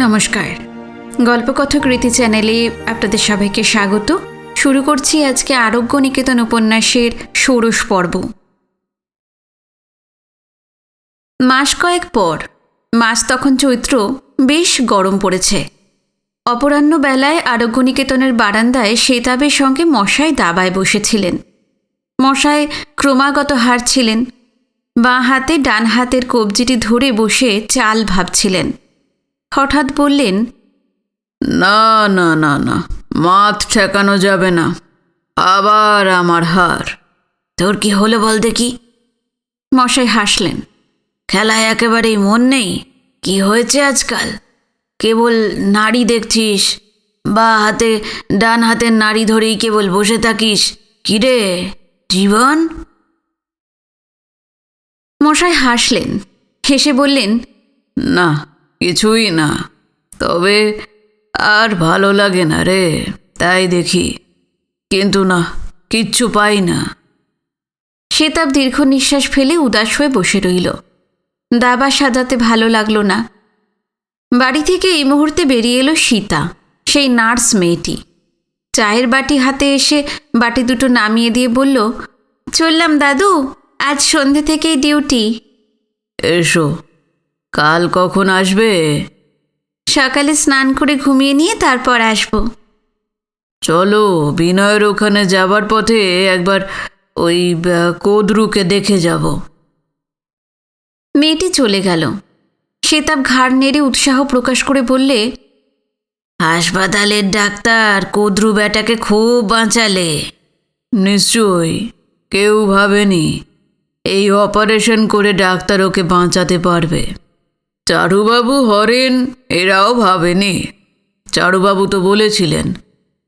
নমস্কার, গল্পকথক রীতি চ্যানেলে আপনাদের সবাইকে স্বাগত। শুরু করছি আজকে আরোগ্য নিকেতন উপন্যাসের ষোড়শ পর্ব। মাস কয়েক পর, মাস তখন চৈত্র, বেশ গরম পড়েছে। অপরাহ্ন বেলায় আরোগ্য নিকেতনের বারান্দায় শেতাবের সঙ্গে মশাই দাবায় বসেছিলেন। মশাই ক্রমাগত হারছিলেন। বাঁ হাতে ডান হাতের কবজিটি ধরে বসে চাল ভাবছিলেন। হঠাৎ বললেন, না না না না, মাথ ঠেকানো যাবে না, আবার আমার হার। তোর কি হলো বল দেখি। মশাই হাসলেন। খেলায় একেবারেই মন নেই? কি হয়েছে আজকাল? কেবল নাড়ি দেখছিস, বা হাতে ডান হাতের নাড়ি ধরেই কেবল বসে থাকিস। কিরে জীবন? মশাই হাসলেন, হেসে বললেন, না, কিছুই না, তবে আর ভালো লাগে না রে, তাই দেখি, কিন্তু না, কিচ্ছু পাই না। শেতাব দীর্ঘ নিঃশ্বাস ফেলে উদাস হয়ে বসে রইল। দাবা সাজাতে ভালো লাগলো না। বাড়ি থেকে এই মুহূর্তে বেরিয়ে এলো সীতা, সেই নার্স মেয়েটি। চায়ের বাটি হাতে এসে বাটি দুটো নামিয়ে দিয়ে বলল, চললাম দাদু, আজ সন্ধে থেকেই ডিউটি। এসো, কাল কখন আসবে? সকালে স্নান করে ঘুমিয়ে নিয়ে তারপর আসব। চলো, বিনয়ের ওখানে যাবার পথে একবার ওই কোদরুকে দেখে যাব। মেয়েটি চলে গেল। শেতাব ঘাড় নেড়ে উৎসাহ প্রকাশ করে বললে, হাসপাতালের ডাক্তার কোদরু বেটাকে খুব বাঁচালে। নিশ্চয়ই, কেউ ভাবেনি এই অপারেশন করে ডাক্তার ওকে বাঁচাতে পারবে। চারুবাবু, হরেন এরাও ভাবেনি। চারুবাবু তো বলেছিলেন,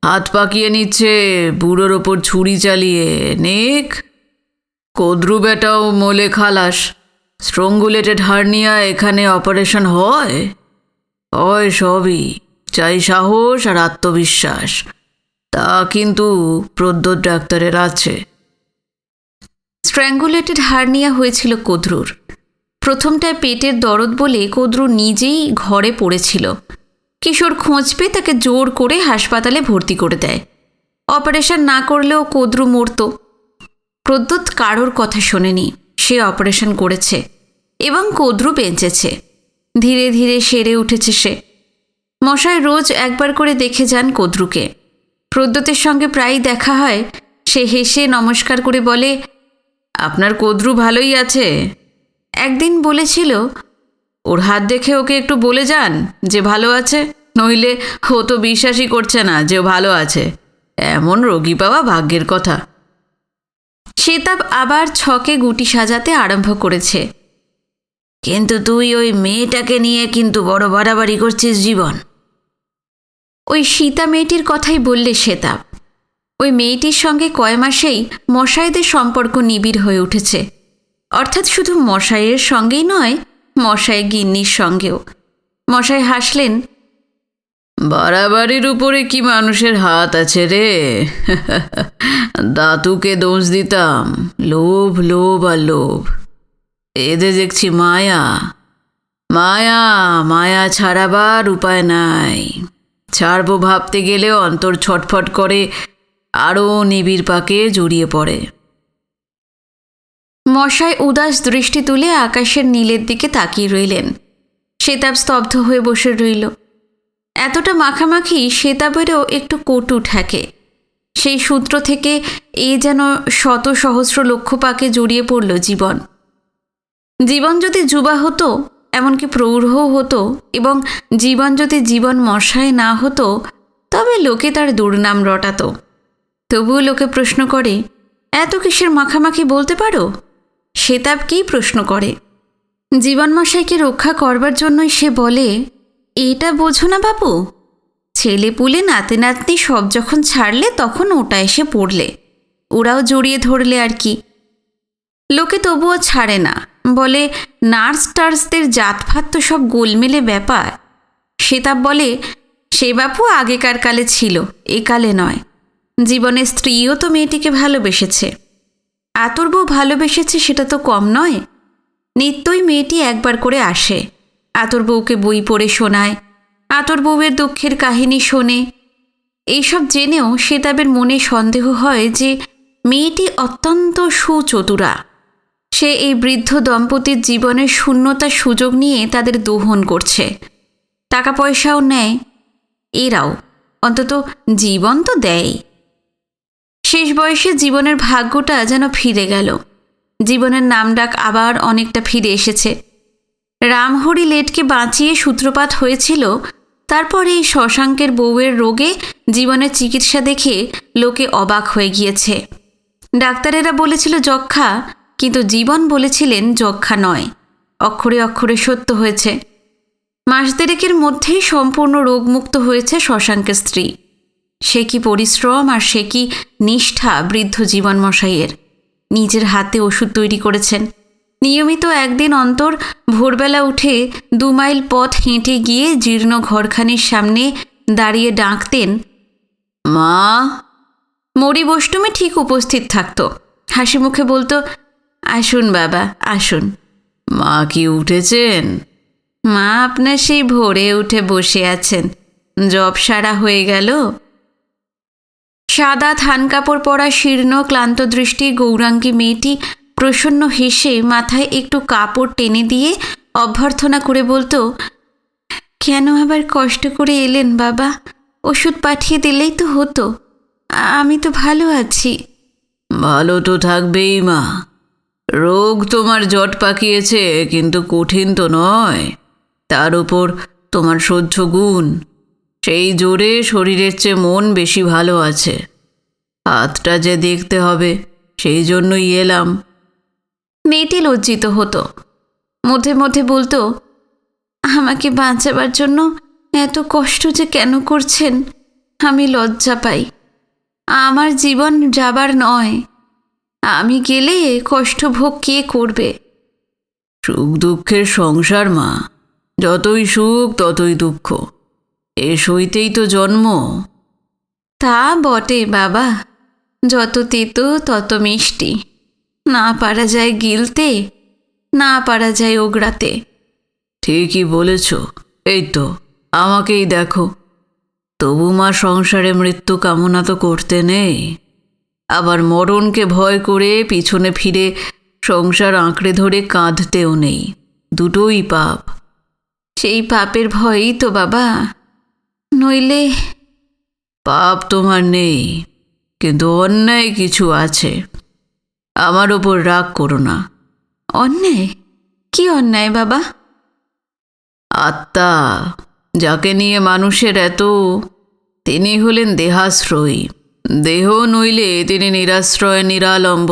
হাত পাকিয়ে নিচ্ছে, বুড়োর ওপর ছুরি চালিয়ে নেক। কোদরু বেটাও মোলে খালাস। স্ট্রঙ্গুলেটেড হার্নিয়া এখানে অপারেশন হয়? হয় সবই, চাই সাহস আর আত্মবিশ্বাস। তা কিন্তু প্রদ্যোৎ ডাক্তারের আছে। স্ট্র্যাঙ্গুলেটেড হার্নিয়া হয়েছিল কোদরুর। প্রথমটায় পেটের দরদ বলে কোদরু নিজেই ঘরে পড়েছিল। কিশোর খোঁজ পেয়ে তাকে জোর করে হাসপাতালে ভর্তি করে দেয়। অপারেশন না করলেও কোদরু মরত। প্রদ্যোৎ কারোর কথা শোনেনি, সে অপারেশন করেছে এবং কোদরু বেঁচেছে। ধীরে ধীরে সেরে উঠেছে সে। মশাই রোজ একবার করে দেখে যান কোদরুকে। প্রদ্যোতের সঙ্গে প্রায়ই দেখা হয়। সে হেসে নমস্কার করে বলে, আপনার কোদরু ভালোই আছে? একদিন বলেছিল, ওর হাত দেখে ওকে একটু বলে যান যে ভালো আছে, নইলে ও তো বিশ্বাসই করছে না যে ও ভালো আছে। এমন রোগী পাওয়া ভাগ্যের কথা। শেতাব আবার ছকে গুটি সাজাতে আরম্ভ করেছে। কিন্তু তুই ওই মেয়েটাকে নিয়ে কিন্তু বড় বাড়াবাড়ি করছিস জীবন। ওই সীতা মেয়েটির কথাই বললে শেতাব। ওই মেয়েটির সঙ্গে কয় মাসেই মশাইদের সম্পর্ক নিবিড় হয়ে উঠেছে। অর্থাৎ শুধু মশাইয়ের সঙ্গেই নয়, মশাই গিন্নির সঙ্গেও। মশাই হাসলেন, বাড়াবাড়ির উপরে কি মানুষের হাত আছে রে? দাতুকে দোষ দিতাম, লোভ লোভ আর লোভ। এদের দেখছি মায়া, মায়া মায়া ছাড়াবার উপায় নাই। ছাড়বো ভাবতে গেলেও অন্তর ছটফট করে, আরও নিবিড় পাকে জড়িয়ে পড়ে। মশাই উদাস দৃষ্টি তুলে আকাশের নীলের দিকে তাকিয়ে রইলেন। শেতাব স্তব্ধ হয়ে বসে রইল। এতটা মাখামাখি শেতাবেরও একটু কটু ঠেকে। সেই সূত্র থেকে এ যেন শত সহস্র লক্ষ পাকে জড়িয়ে পড়ল জীবন। জীবন যদি যুবা হতো, এমনকি প্রৌঢ়ও হতো, এবং জীবন যদি জীবন মশাই না হতো, তবে লোকে তার দুর্নাম রটাত। তবুও লোকে প্রশ্ন করে, এত কিসের মাখামাখি বলতে পারো? শেতাবকেই প্রশ্ন করে। জীবন মশাইকে রক্ষা করবার জন্যই সে বলে, এটা বোঝো না বাবু, ছেলে পুলে নাতি নাতনি সব যখন ছাড়লে তখন ওটা এসে পড়লে, ওরাও জড়িয়ে ধরলে আর কি। লোকে তবুও ছাড়ে না, বলে নার্স টার্সদের জাতফাত তো সব গোলমেলে ব্যাপার। শেতাব বলে, সে বাপু আগেকার কালে ছিল, এ কালে নয়। জীবনের স্ত্রীও তো মেয়েটিকে ভালোবেসেছে। আতর বউ ভালোবেসেছে সেটা তো কম নয়। নিত্যই মেয়েটি একবার করে আসে, আতর বউকে বই পড়ে শোনায়, আতর বউয়ের দুঃখের কাহিনী শোনে। এইসব জেনেও সেতাবের মনে সন্দেহ হয় যে মেয়েটি অত্যন্ত সুচতুরা। সে এই বৃদ্ধ দম্পতির জীবনের শূন্যতার সুযোগ নিয়ে তাদের দোহন করছে। টাকা পয়সাও নেয়, এরাও অন্তত জীবন তো দেয়। শেষ বয়সে জীবনের ভাগ্যটা যেন ফিরে গেল। জীবনের নামডাক আবার অনেকটা ফিরে এসেছে। রামহরি লেটকে বাঁচিয়ে সূত্রপাত হয়েছিল, তারপরে এই শশাঙ্কের বউয়ের রোগে জীবনের চিকিৎসা দেখে লোকে অবাক হয়ে গিয়েছে। ডাক্তারেরা বলেছিল যক্ষা, কিন্তু জীবন বলেছিলেন যক্ষা নয়। অক্ষরে অক্ষরে সত্য হয়েছে। মাস দেড়েকের মধ্যেই সম্পূর্ণ রোগমুক্ত হয়েছে শশাঙ্কের স্ত্রী। সে কি পরিশ্রম আর সে কি নিষ্ঠা বৃদ্ধ জীবনমশাইয়ের। নিজের হাতে ওষুধ তৈরি করেছেন। নিয়মিত একদিন অন্তর ভোরবেলা উঠে 2 মাইল পথ হেঁটে গিয়ে জীর্ণ ঘরখানির সামনে দাঁড়িয়ে ডাকতেন, মা। মরি বষ্টমী ঠিক উপস্থিত থাকত। হাসি মুখে বলতো, আসুন বাবা আসুন। মা কি উঠেছেন? মা আপনার সেই ভোরে উঠে বসে আছেন। জব সারা হয়ে গেল? সাদা থান কাপড় পরা শীর্ণ ক্লান্ত দৃষ্টি গৌরাঙ্গী মেয়েটি প্রসন্ন হেসে মাথায় একটু কাপড় টেনে দিয়ে অভ্যর্থনা করে বলতো, কেন আবার কষ্ট করে এলেন বাবা? ওষুধ পাঠিয়ে দিলেই তো হতো। আমি তো ভালো আছি। ভালো তো থাকবেই মা। রোগ তোমার জট পাকিয়েছে, কিন্তু কঠিন তো নয়। তার উপর তোমার সহ্য গুণ, সেই জোরে শরীরের চেয়ে মন বেশি ভালো আছে। হাতটা যে দেখতে হবে, সেই জন্যই এলাম। মেয়েটি লজ্জিত হতো। মধ্যে মধ্যে বলতো, আমাকে বাঁচাবার জন্য এত কষ্ট যে কেন করছেন? আমি লজ্জা পাই। আমার জীবন যাবার নয়। আমি গেলে কষ্ট ভোগ কে করবে? সুখ দুঃখের সংসার মা। যতই সুখ ততই দুঃখ। এ সইতেই তো জন্ম। তা বটে বাবা। যত তেতো তত মিষ্টি। না পারা যায় গিলতে, না পারা যায় ওগড়াতে। ঠিকই বলেছ। এই তো আমাকেই দেখো। তবু মা সংসারে মৃত্যু কামনা তো করতে নেই। আবার মরণকে ভয় করে পিছনে ফিরে সংসার আঁকড়ে ধরে কাঁদতেও নেই। দুটোই পাপ। সেই পাপের ভয়ই তো বাবা। নইলে পাপ তোমার নেই, কিন্তু অন্যায় কিছু আছে। আমার ওপর রাগ করো না। অন্যায়? কি অন্যায় বাবা? আত্মা, যাকে নিয়ে মানুষের এত, তিনি হলেন দেহাশ্রয়ী। দেহ নইলে তিনি নিরাশ্রয় নিরালম্ব।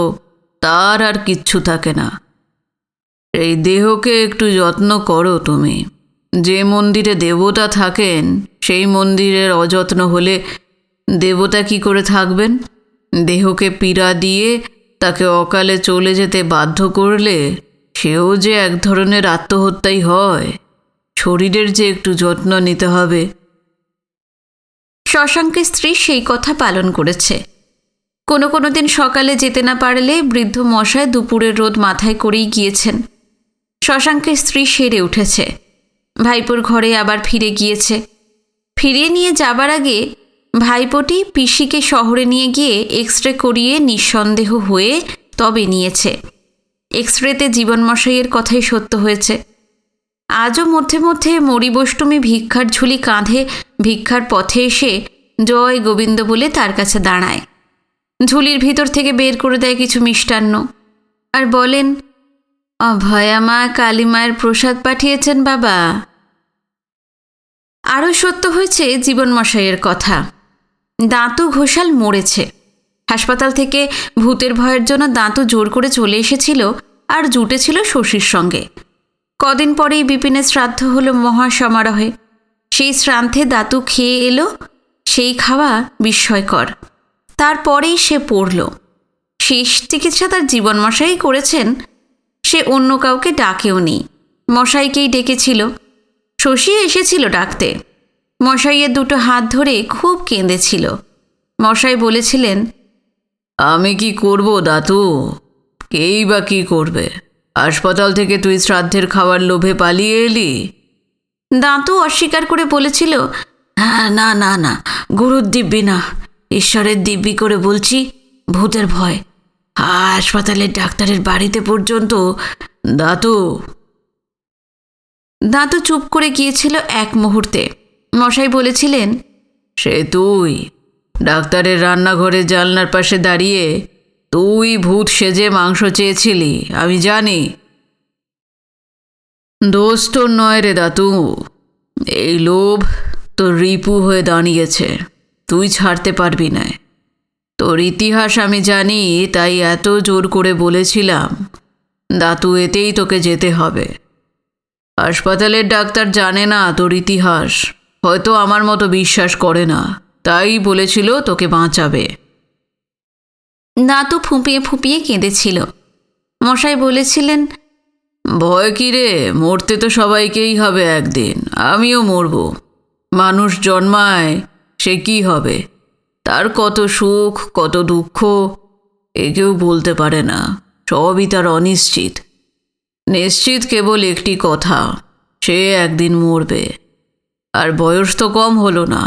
তার আর কিচ্ছু থাকে না। এই দেহকে একটু যত্ন করো তুমি। যে মন্দিরে দেবতা থাকেন, সেই মন্দিরের অযত্ন হলে দেবতা কি করে থাকবেন? দেহকে পীড়া দিয়ে তাকে অকালে চলে যেতে বাধ্য করলে সেও যে এক ধরনের আত্মহত্যাই হয়। শরীরের যে একটু যত্ন নিতে হবে। শশাঙ্কের স্ত্রী সেই কথা পালন করেছে। কোনো কোনো দিন সকালে যেতে না পারলে বৃদ্ধ মশাই দুপুরের রোদ মাথায় করেই গিয়েছেন। শশাঙ্কের স্ত্রী সেরে উঠেছে। ভাইপোর ঘরে আবার ফিরে গিয়েছে। ফিরিয়ে নিয়ে যাবার আগে ভাইপোটি পিসিকে শহরে নিয়ে গিয়ে এক্সরে করিয়ে নিঃসন্দেহ হয়ে তবে নিয়েছে। এক্সরেতে জীবনমশাইয়ের কথাই সত্য হয়েছে। আজও মধ্যে মধ্যে মরিবষ্টমী ভিক্ষার ঝুলি কাঁধে ভিক্ষার পথে এসে জয় গোবিন্দ বলে তার কাছে দাঁড়ায়। ঝুলির ভিতর থেকে বের করে দেয় কিছু মিষ্টান্ন আর বলেন, অভয়া মা কালী মায়ের প্রসাদ পাঠিয়েছেন বাবা। আরও সত্য হয়েছে জীবনমশাইয়ের কথা। দাঁতু ঘোষাল মরেছে। হাসপাতাল থেকে ভূতের ভয়ের জন্য দাঁতু জোর করে চলে এসেছিল আর জুটেছিল শশীর সঙ্গে। কদিন পরেই বিপিনের শ্রাদ্ধ হলো মহাসমারোহে। সেই শ্রাদ্ধে দাঁতু খেয়ে এলো। সেই খাওয়া বিস্ময়কর। তারপরেই সে পড়ল। শেষ চিকিৎসা তার জীবনমশাই করেছেন। সে অন্য কাউকে ডাকেও নি, মশাইকেই ডেকেছিল। শশী এসেছিল ডাকতে। মশাইয়ের দুটো হাত ধরে খুব কেঁদেছিল। মশাই বলেছিলেন, আমি কি করব দাতু? কেই বা কি করবে? হাসপাতাল থেকে তুই শ্রাদ্ধের খাওয়ার লোভে পালিয়ে এলি। দাঁতু অস্বীকার করে বলেছিল, হ্যাঁ, না না না, গুরুর দিব্যি না, ঈশ্বরের দিব্যি করে বলছি, ভূতের ভয়। হাসপাতালের ডাক্তারের বাড়িতে পর্যন্ত। দাতু। দাঁতু চুপ করে গিয়েছিল এক মুহূর্তে। মশাই বলেছিলেন, সে তুই ডাক্তারের রান্নাঘরের জানলার পাশে দাঁড়িয়ে তুই ভূত সেজে মাংস চেয়েছিলি, আমি জানি। দোষ তোর নয় রে দাতু, এই লোভ তোর রিপু হয়ে দাঁড়িয়েছে, তুই ছাড়তে পারবি না। তোর ইতিহাস আমি জানি, তাই এত জোর করে বলেছিলাম দাতু, এতেই তোকে যেতে হবে। হাসপাতালের ডাক্তার জানে না তোর ইতিহাস, হয়তো আমার মতো বিশ্বাস করে না, তাই বলেছিল তোকে বাঁচাবে। দাঁতু ফুঁপিয়ে ফুঁপিয়ে কেঁদেছিল। মশাই বলেছিলেন, ভয় কি রে, মরতে তো সবাইকেই হবে একদিন, আমিও মরব। মানুষ জন্মায়, সে কি হবে, তার কত সুখ কত দুঃখ এ কেউ বলতে পারে না, সবই তার অনিশ্চিত। নিশ্চিত কেবল একটি কথা, সে একদিন মরবে। আর বয়স তো কম হলো না,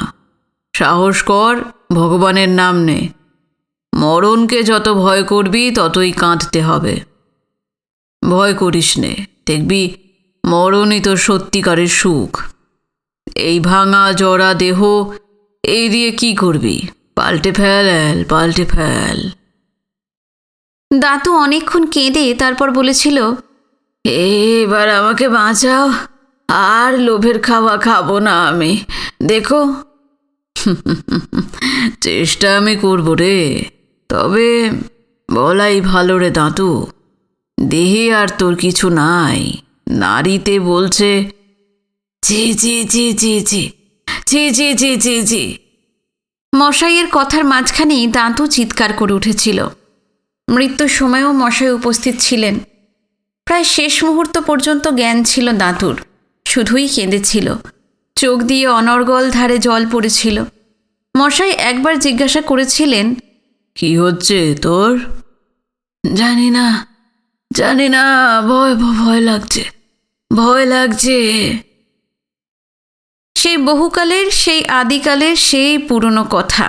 সাহস কর, ভগবানের নাম নে। মরণকে যত ভয় করবি ততই কাঁদতে হবে। ভয় করিস নে, দেখবি মরণই তোর সত্যিকারের সুখ। এই ভাঙা জরা দেহ এই দিয়ে কি করবি, পাল্টে ফেল, পাল্টে ফেল। দাঁতু অনেকক্ষণ কেঁদে তারপর বলেছিল, এবার আমাকে বাঁচাও, আর লোভের খাওয়া খাবো না আমি, দেখো। চেষ্টা আমি করব রে, তবে বলাই ভালো রে দাঁতু, দেহে আর তোর কিছু নাই, নারীতে বলছে জি জি জি জি জি জি জি জি জি জি। মশাইয়ের কথার মাঝখানেই দাঁতু চিৎকার করে উঠেছিল। মৃত্যুর সময়ও মশাই উপস্থিত ছিলেন। প্রায় শেষ মুহূর্ত পর্যন্ত জ্ঞান ছিল দাঁতুর, শুধুই কেঁদেছিল, চোখ দিয়ে অনর্গল ধারে জল পড়েছিল। মশাই একবার জিজ্ঞাসা করেছিলেন, কি হচ্ছে তোর? জানি না, জানি না, ভয় ভয় লাগছে, ভয় লাগছে। সেই বহুকালের, সেই আদিকালের, সেই পুরনো কথা,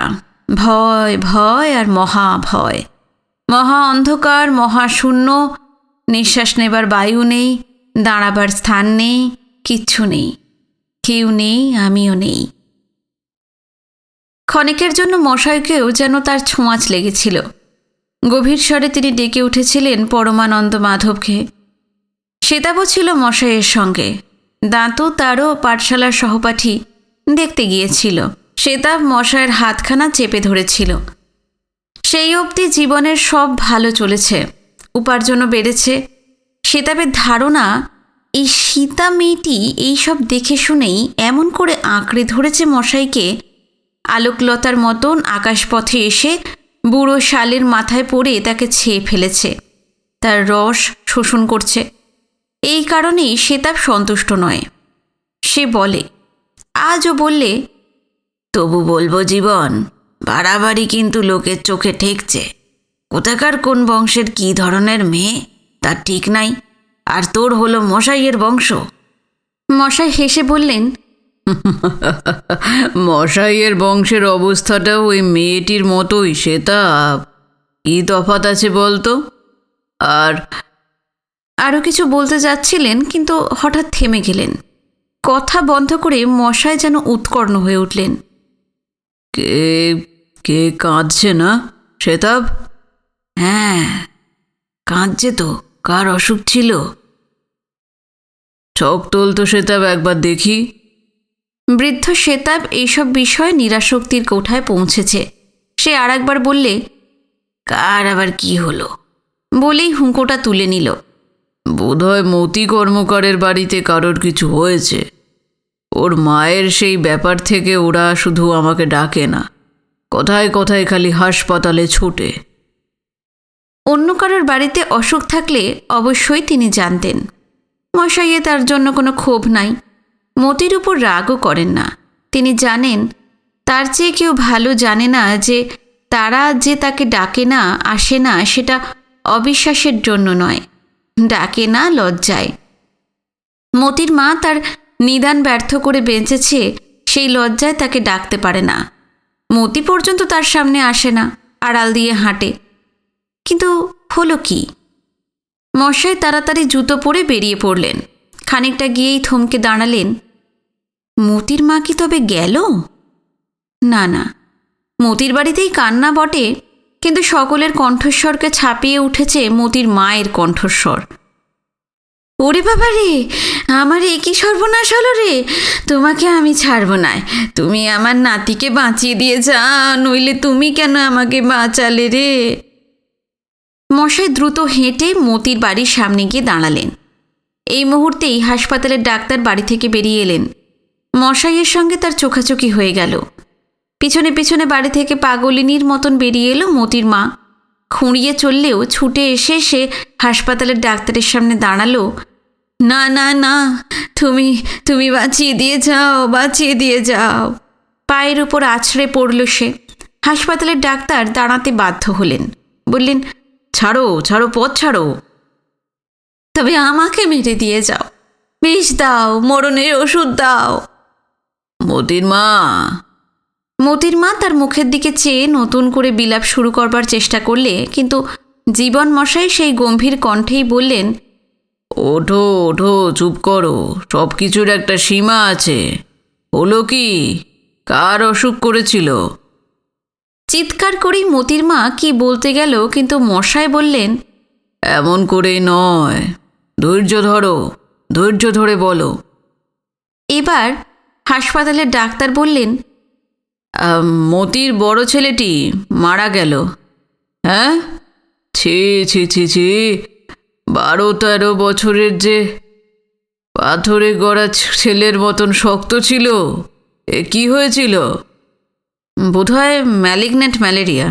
ভয় ভয় আর মহাভয়। মহা অন্ধকার, মহাশূন্য, নিঃশ্বাস নেবার বায়ু নেই, দাঁড়াবার স্থান নেই, কিচ্ছু নেই, কেউ নেই, আমিও নেই। ক্ষণিকের জন্য মশাইকেও যেন তার ছোঁয়াচ লেগেছিল। গভীর স্বরে তিনি ডেকে উঠেছিলেন পরমানন্দ মাধবকে। শ্বেতাবও ছিল মশাইয়ের সঙ্গে। দাঁতু তারও পাঠশালার সহপাঠী, দেখতে গিয়েছিল। শ্বেতাব মশাইয়ের হাতখানা চেপে ধরেছিল। সেই অবধি জীবনের সব ভালো চলেছে, উপার্জনও বেড়েছে। শ্বেতাবের ধারণা, এই সীতা মেয়েটি এইসব দেখে শুনেই এমন করে আঁকড়ে ধরেছে মশাইকে, আলোকলতার মতন আকাশপথে এসে বুড়ো শালের মাথায় পড়ে তাকে ছেয়ে ফেলেছে, তার রস শোষণ করছে। এই কারণেই শ্বেতাব সন্তুষ্ট নয়। সে বলে, আজও বললে, তবু বলবো জীবন, বাড়াবাড়ি কিন্তু লোকের চোখে ঠেকছে। কোথাকার কোন বংশের কি ধরনের মেয়ে তার ঠিক নাই, আর তোর হলো মশাইয়ের বংশ। মশাই হেসে বললেন, মশাইয়ের বংশের অবস্থাটাও ওই মেয়েটির মতোই, সেটা কি তফাৎ আছে বলতো? আর আরও কিছু বলতে যাচ্ছিলেন, কিন্তু হঠাৎ থেমে গেলেন। কথা বন্ধ করে মশাই যেন উৎকর্ণ হয়ে উঠলেন। কে কে কাঁদছে না শ্বেতাব? হ্যাঁ, কাঁদছে তো। কার অসুখ ছিল? চোখ তোল তো শ্বেতাব, একবার দেখি। বৃদ্ধ শ্বেতাব এইসব বিষয়ে নিরাসক্তির কোঠায় পৌঁছেছে। সে আর একবার বললে, কার আবার কি হলো? বলেই হুঁকোটা তুলে নিল। বোধহয় মতি কর্মকারের বাড়িতে কারোর কিছু হয়েছে। ওর মায়ের সেই ব্যাপার থেকে ওরা শুধু আমাকে ডাকে না, কথায় কথায় খালি হাসপাতালে ছোটে। অন্য কারোর বাড়িতে অসুখ থাকলে অবশ্যই তিনি জানতেন। মশাইয়ে তার জন্য কোনো ক্ষোভ নাই, মতির উপর রাগও করেন না। তিনি জানেন, তার চেয়ে কেউ ভালো জানে না যে তারা যে তাকে ডাকে না, আসে না, সেটা অবিশ্বাসের জন্য নয়, ডাকে না লজ্জায়। মতির মা তার নিদান ব্যর্থ করে বেঁচেছে সেই লজ্জায় তাকে ডাকতে পারে না। মতি পর্যন্ত তার সামনে আসে না, আড়াল দিয়ে হাঁটে। কিন্তু হলো কি? মশাই তাড়াতাড়ি জুতো পরে বেরিয়ে পড়লেন। খানিকটা গিয়েই থমকে দাঁড়ালেন। মতির মা কি তবে গেল? না না, মতির বাড়িতেই কান্না বটে, কিন্তু সকলের কণ্ঠস্বরকে ছাপিয়ে উঠেছে মতির মায়ের কণ্ঠস্বর। ওরে বাবা রে, আমার এ কি সর্বনাশ হলো রে! তোমাকে আমি ছাড়ব না। তুমি আমার নাতিকে বাঁচিয়ে দিয়ে যা, নইলে তুমি কেন আমাকে বাঁচালে রে? মশাই দ্রুত হেঁটে মতির বাড়ির সামনে গিয়ে দাঁড়ালেন। এই মুহূর্তেই হাসপাতালের ডাক্তার বাড়ি থেকে বেরিয়ে এলেন। মশাইয়ের সঙ্গে তার চোখাচোখি হয়ে গেল। পিছনে পিছনে বাড়ি থেকে পাগলিনীর মতন বেরিয়ে এলো মতির মা। খুঁড়িয়ে চললেও ছুটে এসে সে হাসপাতালের ডাক্তারের সামনে দাঁড়ালো। না না না, তুমি তুমি বাঁচিয়ে দিয়ে যাও, বাঁচিয়ে দিয়ে যাও। পায়ের উপর আছড়ে পড়ল সে। হাসপাতালের ডাক্তার দাঁড়াতে বাধ্য হলেন। বললেন, ছাড়ো ছাড়ো, পথ ছাড়ো। তবে আমাকে মেরে দিয়ে যাও, বিষ দাও, মরণের ওষুধ দাও। মতির মা। মতির মা তার মুখের দিকে চেয়ে নতুন করে বিলাপ শুরু করবার চেষ্টা করলে, কিন্তু জীবন মশাই সেই গম্ভীর কণ্ঠেই বললেন, ওঠো ওঠো, চুপ করো, সব কিছুর একটা সীমা আছে। হলো কি? কার অসুখ করেছিল? চিৎকার করেই মতির মা কি বলতে গেল, কিন্তু মশাই বললেন, এমন করে নয়, ধৈর্য ধরো, ধৈর্য ধরে বলো। এবার হাসপাতালের ডাক্তার বললেন, মতির বড় ছেলেটি মারা গেল। হ্যাঁ? ছি ছি ছি ছি, 12-13 বছরের যে পাথরে গড়া ছেলের মতন শক্ত ছিল, এ কি হয়েছিল? বোধহয় ম্যালিগন্যান্ট ম্যালেরিয়া,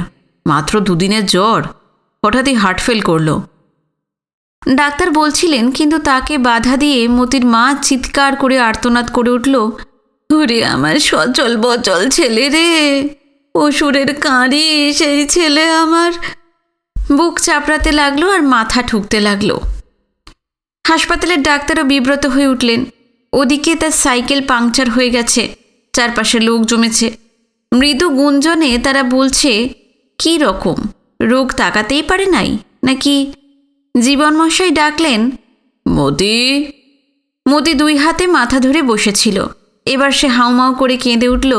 মাত্র 2 দিনের জ্বর, হঠাৎই হার্ট ফেল করলো। ডাক্তার বলছিলেন, কিন্তু তাকে বাধা দিয়ে মতির মা চিৎকার করে আর্তনাদ করে উঠল, ওরে আমার সচল বচল ছেলে রে, অসুরের কাঁড়ি সেই ছেলে আমার। বুক চাপড়াতে লাগলো আর মাথা ঠুকতে লাগলো। হাসপাতালের ডাক্তারও বিব্রত হয়ে উঠলেন। ওদিকে তার সাইকেল পাংচার হয়ে গেছে, চারপাশে লোক জমেছে। মৃদু গুঞ্জনে তারা বলছে, কি রকম রোগ তাকাতেই পারে নাই নাকি? জীবনমশাই ডাকলেন, মতি। মতি 2 হাতে মাথা ধরে বসেছিল। এবার সে হাউমাউ করে কেঁদে উঠল,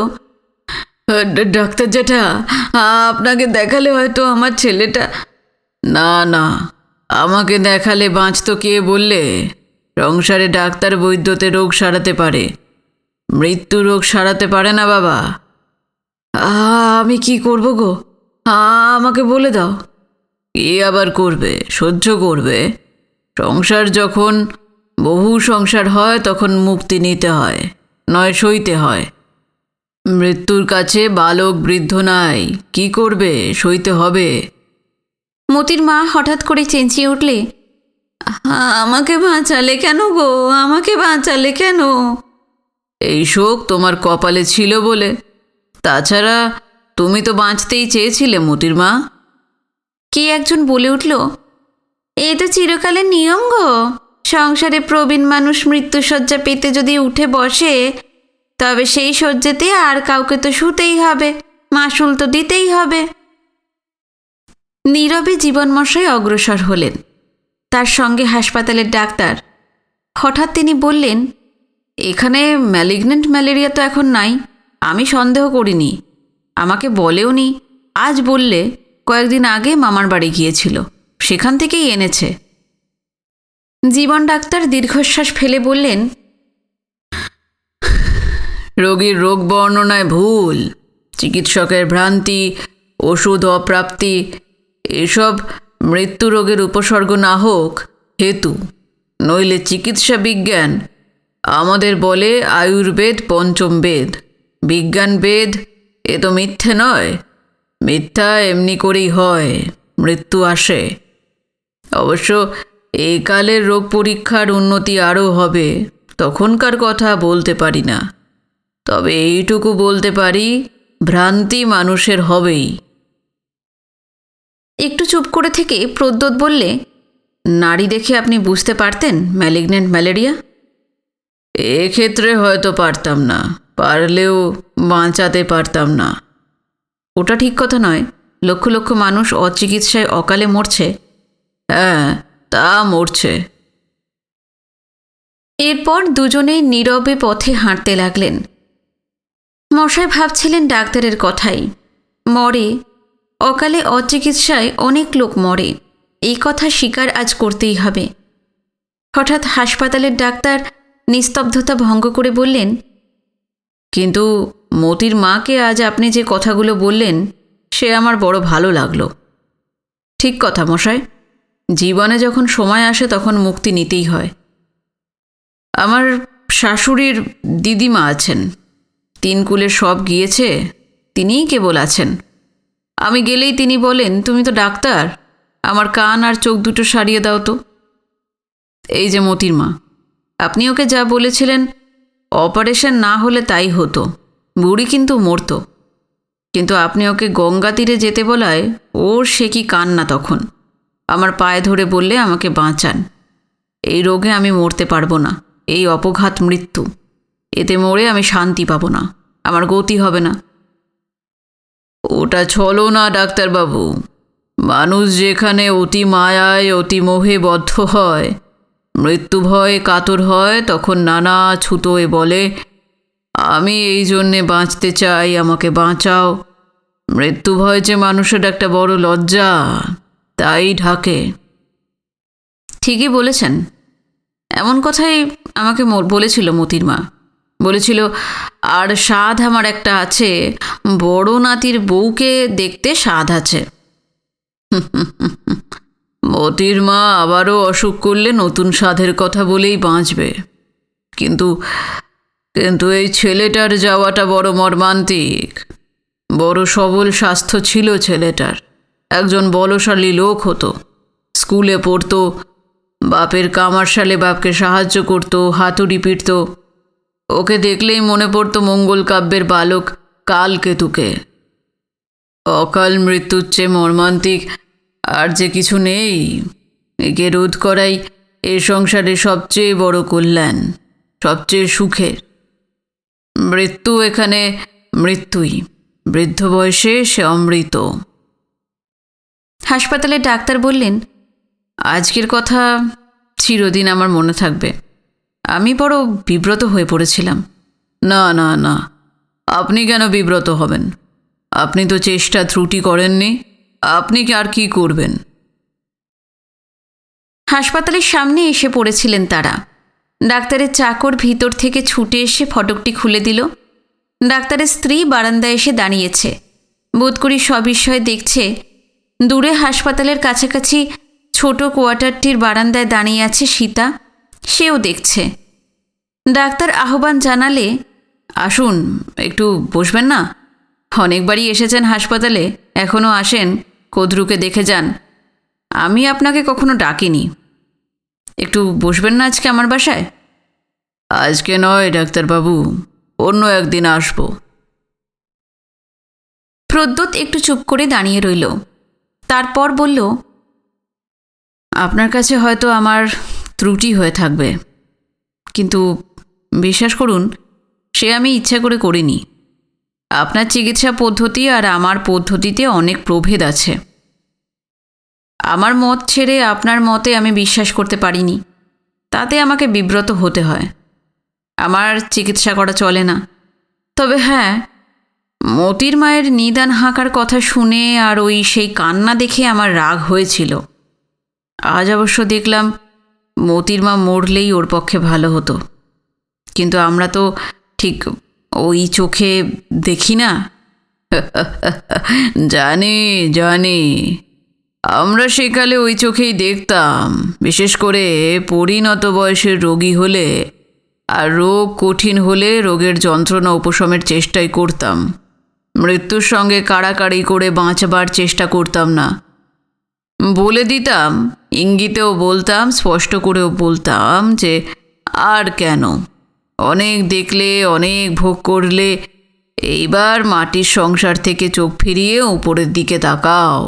ডাক্তার জ্যাঠা, আপনাকে দেখালে হয়তো আমার ছেলেটা। না না, আমাকে দেখালে বাঁচত কে বললে? সংসারে ডাক্তার বৈদ্যতে রোগ সারাতে পারে, মৃত্যু রোগ সারাতে পারে না বাবা। আমি কি করব গো? আমাকে বলে দাও। কি আবার করবে? সহ্য করবে। সংসার যখন বহু সংসার হয় তখন মুক্তি নিতে হয়, নয় সইতে হয়। মৃত্যুর কাছে বালক বৃদ্ধ নাই, কি করবে? সইতে হবে। মতির মা হঠাৎ করে চেঁচিয়ে উঠলে, আমাকে বাঁচালে কেন গো, আমাকে বাঁচালে কেন? এই শোক তোমার কপালে ছিল বলে। তাছাড়া তুমি তো বাঁচতেই চেয়েছিলে মতির মা। কে একজন বলে উঠল, এই তো চিরকালের নিয়ম গো। সংসারে প্রবীণ মানুষ মৃত্যুশয্যা পেতে যদি উঠে বসে, তবে সেই শয্যাতে আর কাউকে তো শুতেই হবে, মাসুল তো দিতেই হবে। নীরবে জীবনমশাই অগ্রসর হলেন, তার সঙ্গে হাসপাতালের ডাক্তার। হঠাৎ তিনি বললেন, এখানে ম্যালিগন্যান্ট ম্যালেরিয়া তো এখন নাই, আমি সন্দেহ করিনি, আমাকে বলেওনি। আজ বললে কয়েকদিন আগে মামার বাড়ি গিয়েছিল, সেখান থেকেই এনেছে। জীবন ডাক্তার দীর্ঘশ্বাস ফেলে বললেন, রোগীর রোগ বর্ণনায় ভুল, চিকিৎসকের ভ্রান্তি, ওষুধ অপ্রাপ্তি, এসব মৃত্যু রোগের উপসর্গ না হোক হেতু। নইলে চিকিৎসা বিজ্ঞান আমাদের বলে আয়ুর্বেদ পঞ্চম বেদ, বিজ্ঞান বেদ। এ তো মিথ্যে নয়। মিথ্যা এমনি করেই হয়, মৃত্যু আসে। অবশ্য এই কালের রোগ পরীক্ষার উন্নতি আরও হবে, তখনকার কথা বলতে পারি না। তবে এইটুকু বলতে পারি, ভ্রান্তি মানুষের হবেই। একটু চুপ করে থেকে প্রদ্যোৎ বললে, নাড়ি দেখে আপনি বুঝতে পারতেন ম্যালিগন্যান্ট ম্যালেরিয়া? এক্ষেত্রে হয়তো পারতাম না, পারলেও বাঁচাতে পারতাম না। ওটা ঠিক কথা নয়। লক্ষ লক্ষ মানুষ অচিকিৎসায় অকালে মরছে। হ্যাঁ, তা মরছে। এরপর দুজনেই নীরবে পথে হাঁটতে লাগলেন। মশাই ভাবছিলেন ডাক্তারের কথাই। মরে, অকালে অচিকিৎসায় অনেক লোক মরে, এই কথা স্বীকার আজ করতেই হবে। হঠাৎ হাসপাতালের ডাক্তার নিস্তব্ধতা ভঙ্গ করে বললেন, কিন্তু মতির মাকে আজ আপনি যে কথাগুলো বললেন সে আমার বড় ভালো লাগলো। ঠিক কথা মশাই, জীবনে যখন সময় আসে তখন মুক্তি নিতেই হয়। আমার শাশুড়ির দিদিমা আছেন, 3 কুলের সব গিয়েছে, তিনিই কেবল আছেন। আমি গেলেই তিনি বলেন, তুমি তো ডাক্তার, আমার কান আর চোখ দুটো সারিয়ে দাও তো। এই যে মতির মা, আপনি ওকে যা বলেছিলেন অপারেশন না হলে তাই হতো, বুড়ি কিন্তু মরতো। কিন্তু আপনি ওকে গঙ্গা তীরে যেতে বলায় ওর সে কি কান্না তখন। আমার পায়ে ধরে বললে আমাকে বাঁচান, এই রোগে আমি মরতে পারবো না, এই অপঘাত মৃত্যু, এতে মরে আমি শান্তি পাবো না, আমার গতি হবে না। ওটা ছলো না ডাক্তারবাবু। মানুষ যেখানে অতি মায়ায় অতি মোহে বদ্ধ হয়, মৃত্যু ভয়ে কাতর হয়, তখন নানা ছুতোয় বলে, আমি এই জন্যে বাঁচতে চাই, আমাকে বাঁচাও। মৃত্যু ভয় যে মানুষের একটা বড় লজ্জা, তাই ঢাকে। ঠিকই বলেছেন। এমন কথাই আমাকে বলেছিল মতির মা। বলেছিল, আর স্বাদ আমার একটা আছে, বড় নাতির বউকে দেখতে স্বাদ আছে। মতির মা আবারও অসুখ করলে নতুন স্বাদের কথা বলেই বাঁচবে। কিন্তু কিন্তু এই ছেলেটার যাওয়াটা বড় মর্মান্তিক। বড় সবল স্বাস্থ্য ছিল ছেলেটার, একজন বলশালী লোক হতো, স্কুলে পড়তো, বাপের কামারশালে বাপকে সাহায্য করত, হাতুড়ি পিটত। ওকে দেখলেই মনে পড়তো মঙ্গল কাব্যের বালক কালকেতুকে। অকাল মৃত্যুর চেয়ে মর্মান্তিক আর যে কিছু নেই। একে রোধ করাই এ সংসারে সবচেয়ে বড় কল্যাণ, সবচেয়ে সুখের। মৃত্যু এখানে মৃত্যুই, বৃদ্ধ বয়সে সে অমৃত। হাসপাতালের ডাক্তার বললেন, আজকের কথা চিরদিন আমার মনে থাকবে। আমি বড় বিব্রত হয়ে পড়েছিলাম। না না না, আপনি কেন বিব্রত হবেন? আপনি তো চেষ্টা ত্রুটি করেননি, আপনি আর কি করবেন? হাসপাতালের সামনে এসে পড়েছিলেন তারা। ডাক্তারের চাকর ভিতর থেকে ছুটে এসে ফটকটি খুলে দিল। ডাক্তারের স্ত্রী বারান্দায় এসে দাঁড়িয়েছে, বোধ করি সবিস্ময়ে দেখছে। দূরে হাসপাতালের কাছাকাছি ছোট কোয়ার্টারটির বারান্দায় দাঁড়িয়ে আছে সীতা, সেও দেখছে। ডাক্তার আহ্বান জানালে, আসুন, একটু বসবেন না? অনেকবারই এসেছেন হাসপাতালে, এখনও আসেন, কদ্রুকে দেখে যান। আমি আপনাকে কখনো ডাকিনি। একটু বসবেন না আজকে আমার বাসায়? আজকে নয় ডাক্তারবাবু, অন্য একদিন আসব। প্রদ্যোৎ একটু চুপ করে দাঁড়িয়ে রইল। তারপর বলল, আপনার কাছে হয়তো আমার ত্রুটি হয়ে থাকবে, কিন্তু বিশ্বাস করুন, সে আমি ইচ্ছা করে করিনি। আপনার চিকিৎসা পদ্ধতি আর আমার পদ্ধতিতে অনেক প্রভেদ আছে। আমার মত ছেড়ে আপনার মতে আমি বিশ্বাস করতে পারিনি, তাতে আমাকে বিব্রত হতে হয়। আমার চিকিৎসা করা চলে না। তবে হ্যাঁ, মতির মায়ের নিদান হাঁকার কথা শুনে আর সেই কান্না দেখে আমার রাগ হয়েছিল। আজ অবশ্য দেখলাম মতির মা মরলেই ওর পক্ষে ভালো হতো, কিন্তু আমরা তো ঠিক ওই চোখে দেখি না। জানি জানি, আমরা সেকালে ওই চোখেই দেখতাম, বিশেষ করে পরিণত বয়সের রোগী হলে আর রোগ কঠিন হলে রোগের যন্ত্রণা উপশমের চেষ্টাই করতাম। মৃত্যুর সঙ্গে কাড়াকাড়ি করে বাঁচবার চেষ্টা করতাম না। বলে দিতাম, ইঙ্গিতেও বলতাম, স্পষ্ট করেও বলতাম যে আর কেন, অনেক দেখলে, অনেক ভোগ করলে, এইবার মাটির সংসার থেকে চোখ ফিরিয়ে উপরের দিকে তাকাও।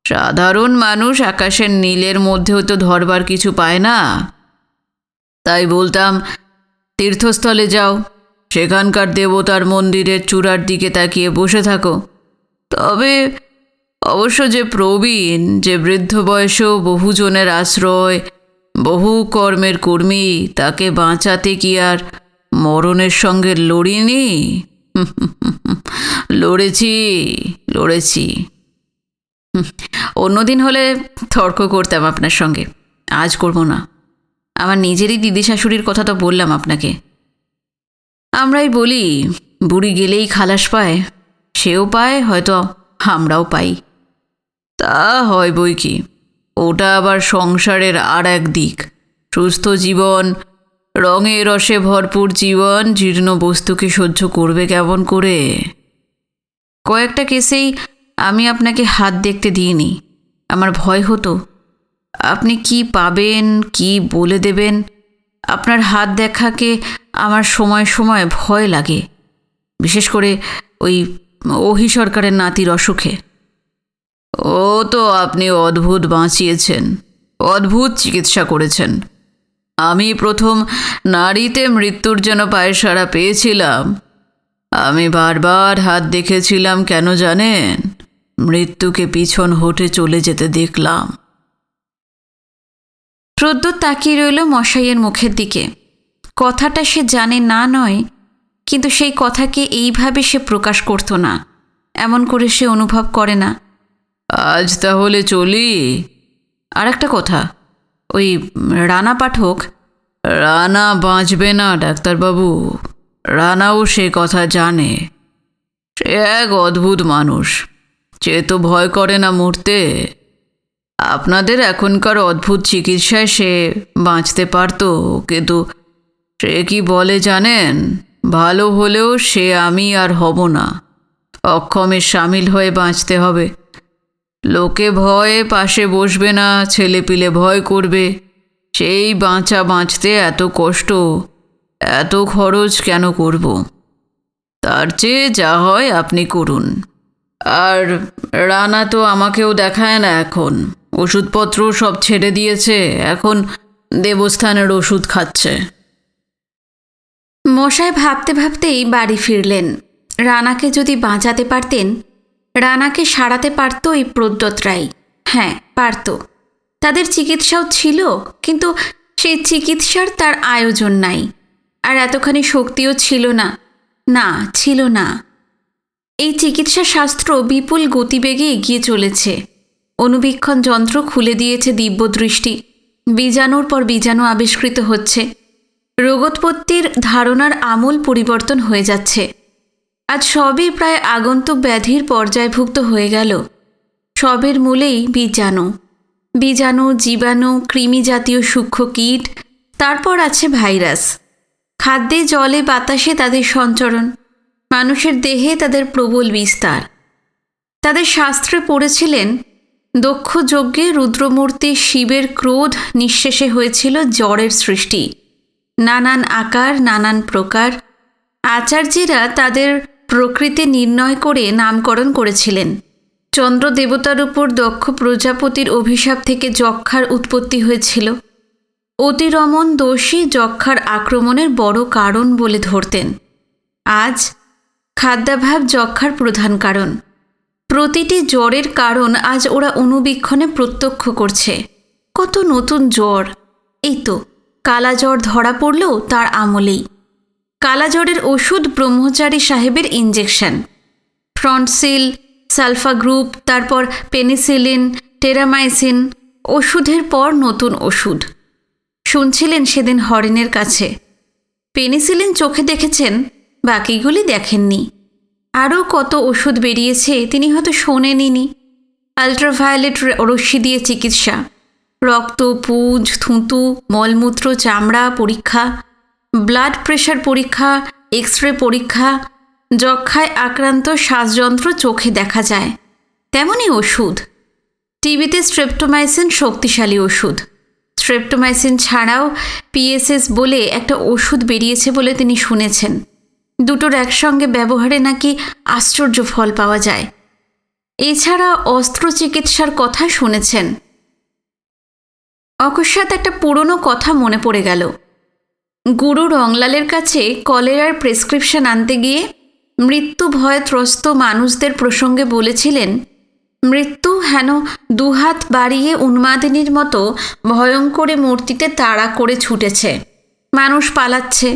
সাধারণ মানুষ আকাশের নীলের মধ্যেও তো ধরবার কিছু পায় না। তাই বলতাম, তীর্থস্থলে যাও, সেখানকার দেবতার মন্দিরের চূড়ার দিকে তাকিয়ে বসে থাকো। তবে অবশ্য যে প্রবীণ, যে বৃদ্ধ বয়সেও বহুজনের আশ্রয়, বহু কর্মের কর্মী, তাকে বাঁচাতে কি আর মরণের সঙ্গে লড়িনি? লড়েছি। অন্যদিন হলে তর্ক করতাম আপনার সঙ্গে, আজ করব না। আমার নিজেরই দিদি শাশুড়ির কথা তো বললাম আপনাকে। আমরাই বলি বুড়ি গেলেই খালাস পায়, সেও পায়, হয়তো আমরাও পাই। তা হয় বই কি, ওটা আবার সংসারের আর এক দিক। সুস্থ জীবন, রঙে রসে ভরপুর জীবন জীর্ণ বস্তুকে সহ্য করবে কেমন করে? কয়েকটা কেসেই আমি আপনাকে হাত দেখতে দিইনি, আমার ভয় হতো আপনি কি পাবেন, কি বলে দেবেন। আপনার হাত দেখাকে আমার সময় সময় ভয় লাগে, বিশেষ করে ওই ওহি সরকারের নাতির অসুখে। ও তো আপনি অদ্ভুত বাঁচিয়েছেন, অদ্ভুত চিকিৎসা করেছেন। আমি প্রথম নারীতে মৃত্যুর যেন পায়ের সাড়া পেয়েছিলাম। আমি বারবার হাত দেখেছিলাম, কেন জানেন? মৃত্যুকে পিছন হটে চলে যেতে দেখলাম। প্রদ্যোৎ তাকিয়ে রইল মশাইয়ের মুখের দিকে। কথাটা সে জানে না নয়, কিন্তু সেই কথাকে এইভাবে সে প্রকাশ করত না, এমন করে সে অনুভব করে না। আজ তাহলে চলি। আর একটা কথা, ওই রানা পাঠক। রানা বাঁচবে না ডাক্তারবাবু, রানাও সে কথা জানে। সে এক অদ্ভুত মানুষ, সে তো ভয় করে না মরতে। আপনাদের এখনকার অদ্ভুত চিকিৎসায় সে বাঁচতে পারত, কিন্তু সে কি বলে জানেন? ভালো হলেও সে আমি আর হব না, অক্ষমে সামিল হয়ে বাঁচতে হবে। লোকে ভয়ে পাশে বসবে না, ছেলেপিলে ভয় করবে। সেই বাঁচতে এত কষ্ট, এত খরচ কেন করব? তার চেয়ে যা হয় আপনি করুন। আর রানা তো আমাকেও দেখায় না এখন, ওষুধপত্র সব ছেড়ে দিয়েছে, এখন দেবস্থানের ওষুধ খাচ্ছে। মশাই ভাবতে ভাবতেই বাড়ি ফিরলেন। রানাকে যদি বাঁচাতে পারতেন, রানাকে সারাতে পারত এই প্রদ্যোৎ রায়। হ্যাঁ, পারত। তাদের চিকিৎসাও ছিল, কিন্তু সেই চিকিৎসার তার আয়োজন নাই, আর এতখানি শক্তিও ছিল না। না, ছিল না। এই চিকিৎসা শাস্ত্র বিপুল গতিবেগে এগিয়ে চলেছে। অনুবীক্ষণ যন্ত্র খুলে দিয়েছে দিব্যদৃষ্টি, বীজাণুর পর বীজাণু আবিষ্কৃত হচ্ছে, রোগোৎপত্তির ধারণার আমূল পরিবর্তন হয়ে যাচ্ছে। আজ সবই প্রায় আগন্তুক ব্যাধির পর্যায়ভুক্ত হয়ে গেল। সবের মূলেই বীজাণু, বীজাণু, জীবাণু, কৃমি জাতীয় সূক্ষ্ম কীট, তারপর আছে ভাইরাস। খাদ্যে, জলে, বাতাসে তাদের সঞ্চরণ, মানুষের দেহে তাদের প্রবল বিস্তার। তাদের শাস্ত্রে পড়েছিলেন, দক্ষ যজ্ঞে রুদ্রমূর্তি শিবের ক্রোধ নিঃশেষে হয়েছিল জ্বরের সৃষ্টি, নানান আকার, নানান প্রকার। আচার্যেরা তাদের প্রকৃতি নির্ণয় করে নামকরণ করেছিলেন। চন্দ্র দেবতার উপর দক্ষ প্রজাপতির অভিশাপ থেকে যক্ষার উৎপত্তি হয়েছিল। অতিরমণ দোষী যক্ষার আক্রমণের বড় কারণ বলে ধরতেন। আজ খাদ্যাভাব যক্ষার প্রধান কারণ। প্রতিটি জ্বরের কারণ আজ ওরা অনুবীক্ষণে প্রত্যক্ষ করছে। কত নতুন জ্বর! এই তো কালা জ্বর ধরা পড়ল তার আমলেই। কালা জ্বরের ওষুধ ব্রহ্মচারী সাহেবের ইঞ্জেকশন, ফ্রন্টসিল, সালফা গ্রুপ, তারপর পেনিসিলিন, টেরামাইসিন, ওষুধের পর নতুন ওষুধ। শুনছিলেন সেদিন হরেনের কাছে, পেনিসিলিন চোখে দেখেছেন, বাকিগুলি দেখেননি। আরও কত ওষুধ বেরিয়েছে তিনি হয়তো শোনেননি। আল্ট্রাভায়োলেট রশ্মি দিয়ে চিকিৎসা, রক্ত, পুঁজ, থুতু, মলমূত্র, চামড়া পরীক্ষা, ব্লাড প্রেশার পরীক্ষা, এক্স রে পরীক্ষা। যক্ষায় আক্রান্ত শ্বাসযন্ত্র চোখে দেখা যায়, তেমনই ওষুধ। টিবিতে স্ট্রেপ্টোমাইসিন শক্তিশালী ওষুধ। স্ট্রেপ্টোমাইসিন ছাড়াও পিএসএস বলে একটা ওষুধ বেরিয়েছে বলে তিনি শুনেছেন। দুটোর একসঙ্গে ব্যবহারে নাকি আশ্চর্য ফল পাওয়া যায়। এছাড়া অস্ত্রচিকিৎসার কথা শুনেছেন। অকস্মাৎ একটা পুরনো কথা মনে পড়ে গেল। গুরু রংলালের কাছে কলেরার প্রেসক্রিপশন আনতে গিয়ে মৃত্যু ভয়ে ত্রস্ত মানুষদের প্রসঙ্গে বলেছিলেন, মৃত্যু হেন দুহাত বাড়িয়ে উন্মাদিনীর মতো ভয়ঙ্করে মূর্তিতে তাড়া করে ছুটেছে। মানুষ পালাচ্ছে,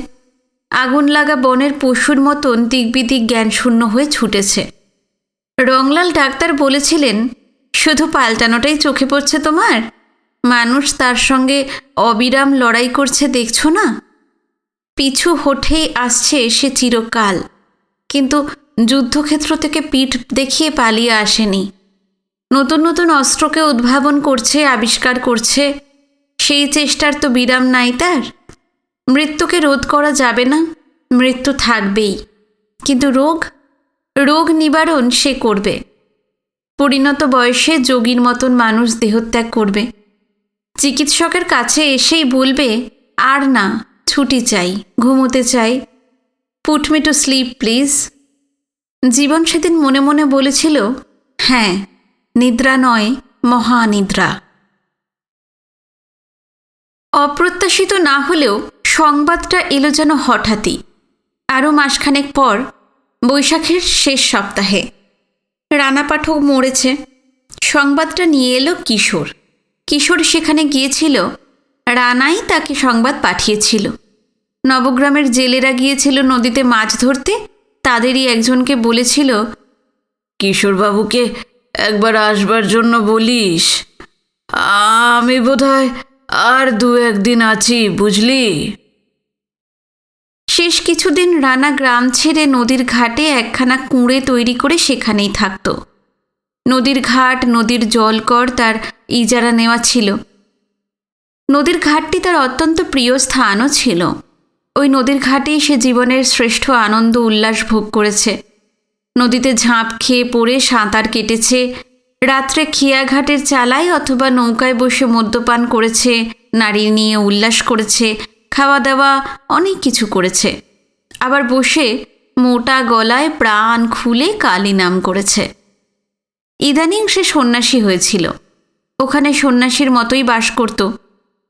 আগুন লাগা বনের পশুর মতন দিকবিদিক জ্ঞানশূন্য হয়ে ছুটেছে। রংলাল ডাক্তার বলেছিলেন, শুধু পাল্টানোটাই চোখে পড়ছে তোমার? মানুষ তার সঙ্গে অবিরাম লড়াই করছে দেখছো না? পিছু হঠেই আসছে সে চিরকাল, কিন্তু যুদ্ধক্ষেত্র থেকে পিঠ দেখিয়ে পালিয়ে আসেনি। নতুন নতুন অস্ত্রকে উদ্ভাবন করছে, আবিষ্কার করছে। সেই চেষ্টার তো বিরাম নাই তার। মৃত্যুকে রোধ করা যাবে না, মৃত্যু থাকবেই, কিন্তু রোগ নিবারণ সে করবে। পরিণত বয়সে যোগীর মতন মানুষ দেহত্যাগ করবে। চিকিৎসকের কাছে এসেই বলবে, আর না, ছুটি চাই, ঘুমোতে চাই, put me to sleep please. জীবন সেদিন মনে মনে বলেছিল, হ্যাঁ, নিদ্রা নয়, মহানিদ্রা। অপ্রত্যাশিত না হলেও সংবাদটা এলো যেন হঠাৎই। আরও মাসখানেক পর, বৈশাখের শেষ সপ্তাহে, রানা পাঠক মরেছে। সংবাদটা নিয়ে এলো কিশোর সেখানে গিয়েছিল। রানাই তাকে সংবাদ পাঠিয়েছিল। নবগ্রামের জেলেরা গিয়েছিল নদীতে মাছ ধরতে। তাদেরই একজনকে বলেছিল, কিশোরবাবুকে একবার আসবার জন্য বলিস, আমি বোধহয় আর 2-1 দিন আছি, বুঝলি। শেষ কিছুদিন রানা গ্রাম ছেড়ে নদীর ঘাটে একখানা কুঁড়ে তৈরি করে সেখানেই থাকত। নদীর ঘাট, নদীর জলকর তার ইজারা নেওয়া ছিল। নদীর ঘাটটি তার অত্যন্ত প্রিয় স্থানও ছিল। ওই নদীর ঘাটেই সে জীবনের শ্রেষ্ঠ আনন্দ উল্লাস ভোগ করেছে। নদীতে ঝাঁপ খেয়ে পড়ে সাঁতার কেটেছে, রাত্রে খেয়াঘাটের চালায় অথবা নৌকায় বসে মদ্যপান করেছে, নারী নিয়ে উল্লাস করেছে, খাওয়া দাওয়া অনেক কিছু করেছে। আবার বসে মোটা গলায় প্রাণ খুলে কালী নাম করেছে। ইদানিং সে সন্ন্যাসী হয়েছিল। ওখানে সন্ন্যাসীর মতোই বাস করত।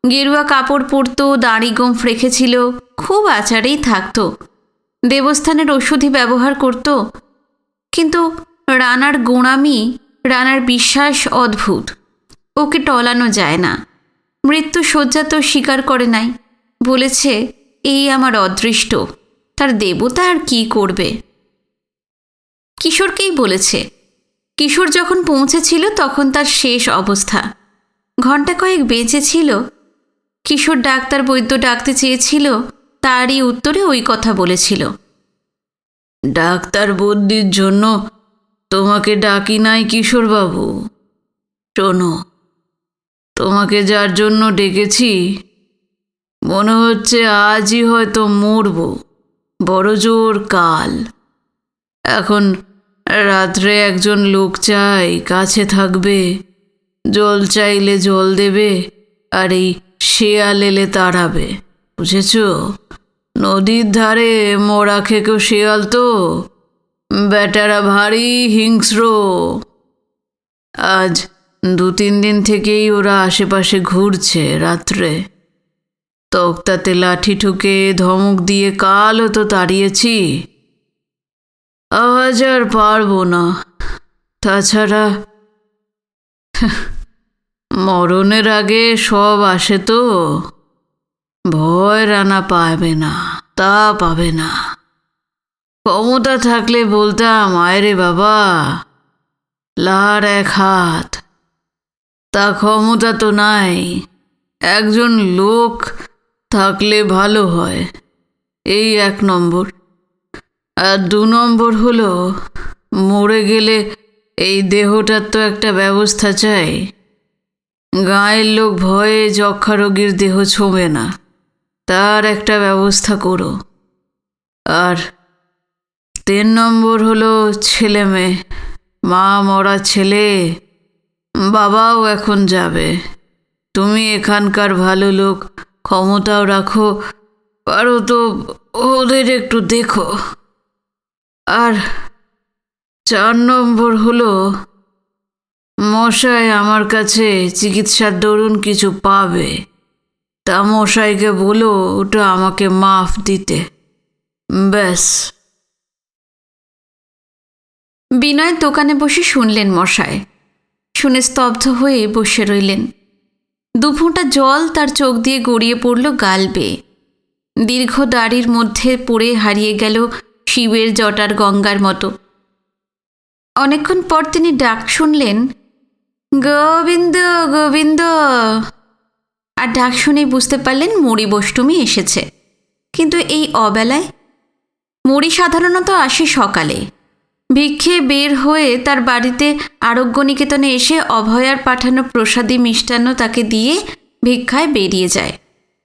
গেরুয়া কাপড় পরত, দাড়ি গোঁফ রেখেছিল, খুব আচারেই থাকত। দেবস্থানের ওষুধই ব্যবহার করত। কিন্তু রানার গোঁড়ামি, রানার বিশ্বাস অদ্ভুত। ওকে টলানো যায় না। মৃত্যু শয্যা তো স্বীকার করে নাই, বলেছে, এই আমার অদৃষ্ট, তার দেবতা আর কি করবে। কিশোরকেই বলেছে। কিশোর যখন পৌঁছেছিল তখন তার শেষ অবস্থা। ঘণ্টা কয়েক বেঁচে ছিল। কিশোর ডাক্তার বৈদ্য ডাকতে চেয়েছিল, তারই উত্তরে ওই কথা বলেছিল। ডাক্তার বদ্যির জন্য তোমাকে ডাকি নাই কিশোরবাবু। শোনো, তোমাকে যার জন্য ডেকেছি, মনে হচ্ছে আজই হয়তো মরব, বড় জোর কাল। এখন রাত্রে একজন লোক চাই, কাছে থাকবে, জল চাইলে জল দেবে, আর এই শেয়াল এলে তাড়াবে, বুঝেছ? নদীর ধারে মরা খেকো শেয়াল তো, বেটারা ভারী হিংস্র। আজ 2-3 দিন থেকেই ওরা আশেপাশে ঘুরছে রাত্রে। তক্তাতে লাঠি ঠুকে ধমক দিয়ে কালও তো তাড়িয়েছি। আজ আর পারবো না। তাছাড়া মরণের আগে সব আসে তো, ভয় রানা পাবে না, তা পাবে না। ক্ষমতা থাকলে বলতাম, আয় রে বাবা, লার 1 হাত। তা ক্ষমতা তো নাই। একজন লোক থাকলে ভালো হয়, এই 1 নম্বর। আর 2 নম্বর হলো, মরে গেলে এই দেহটার তো একটা ব্যবস্থা চাই। গাঁয়ের লোক ভয়ে যক্ষা রোগীর দেহ ছোঁবে না, তার একটা ব্যবস্থা করো। আর 3 নম্বর হলো ছেলে মেয়ে। মা মরা ছেলে, বাবাও এখন যাবে। তুমি এখানকার ভালো লোক, ক্ষমতাও রাখো, পারো তো ওদের একটু দেখো। আর 4 নম্বর হলো, মশাই আমার কাছে চিকিৎসার দরুন কিছু পাবে, তা মশাইকে বলো ওটা আমাকে মাফ দিতে, ব্যাস। বিনয় দোকানে বসে শুনলেন মশায়। শুনে স্তব্ধ হয়ে বসে রইলেন। দুফোঁটা জল তার চোখ দিয়ে গড়িয়ে পড়ল গাল বেয়ে। দীর্ঘ দাড়ির মধ্যে পড়ে হারিয়ে গেল শিবের জটার গঙ্গার মতো। অনেকক্ষণ পর তিনি ডাক শুনলেন, গোবিন্দ গোবিন্দ। আর ডাক শুনেই বুঝতে পারলেন মরি বষ্টমী এসেছে। কিন্তু এই অবেলায়? মরি সাধারণত আসে সকালে। ভিক্ষে বের হয়ে তার বাড়িতে আরোগ্য নিকেতনে এসে অভয়ার পাঠানো প্রসাদী মিষ্টান্ন তাকে দিয়ে ভিক্ষায় বেরিয়ে যায়।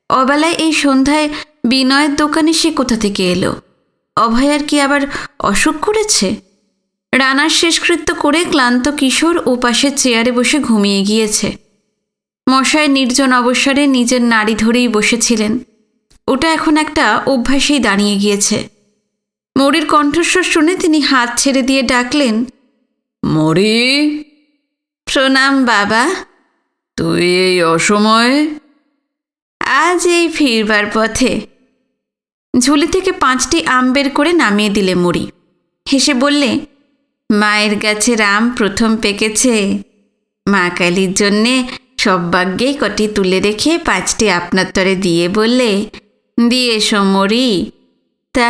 অবেলায় এই সন্ধ্যায় বিনয়ের দোকানে সে কোথা থেকে এলো? অভয়ার কি আবার অসুখ করেছে? রানার শেষকৃত্য করে ক্লান্ত কিশোর ও পাশের চেয়ারে বসে ঘুমিয়ে গিয়েছে। মশায় নির্জন অবসরে নিজের নাড়ি ধরেই বসেছিলেন। ওটা এখন একটা অভ্যাসেই দাঁড়িয়ে গিয়েছে। মরির কণ্ঠস্বর শুনে তিনি হাত ছেড়ে দিয়ে ডাকলেন, মরি। প্রণাম বাবা। তুই এই অসময়ে? আজ এই ফিরবার পথে। ঝুলি থেকে 5টি আম বের করে নামিয়ে দিলে মরি। হেসে বললে, মায়ের গাছের আম প্রথম পেকেছে। মা কালীর জন্যে সব ভাগ্যেই কটি তুলে রেখে 5টি আপনার তরে দিয়ে বললে, দিয়ে এসো মরি। তা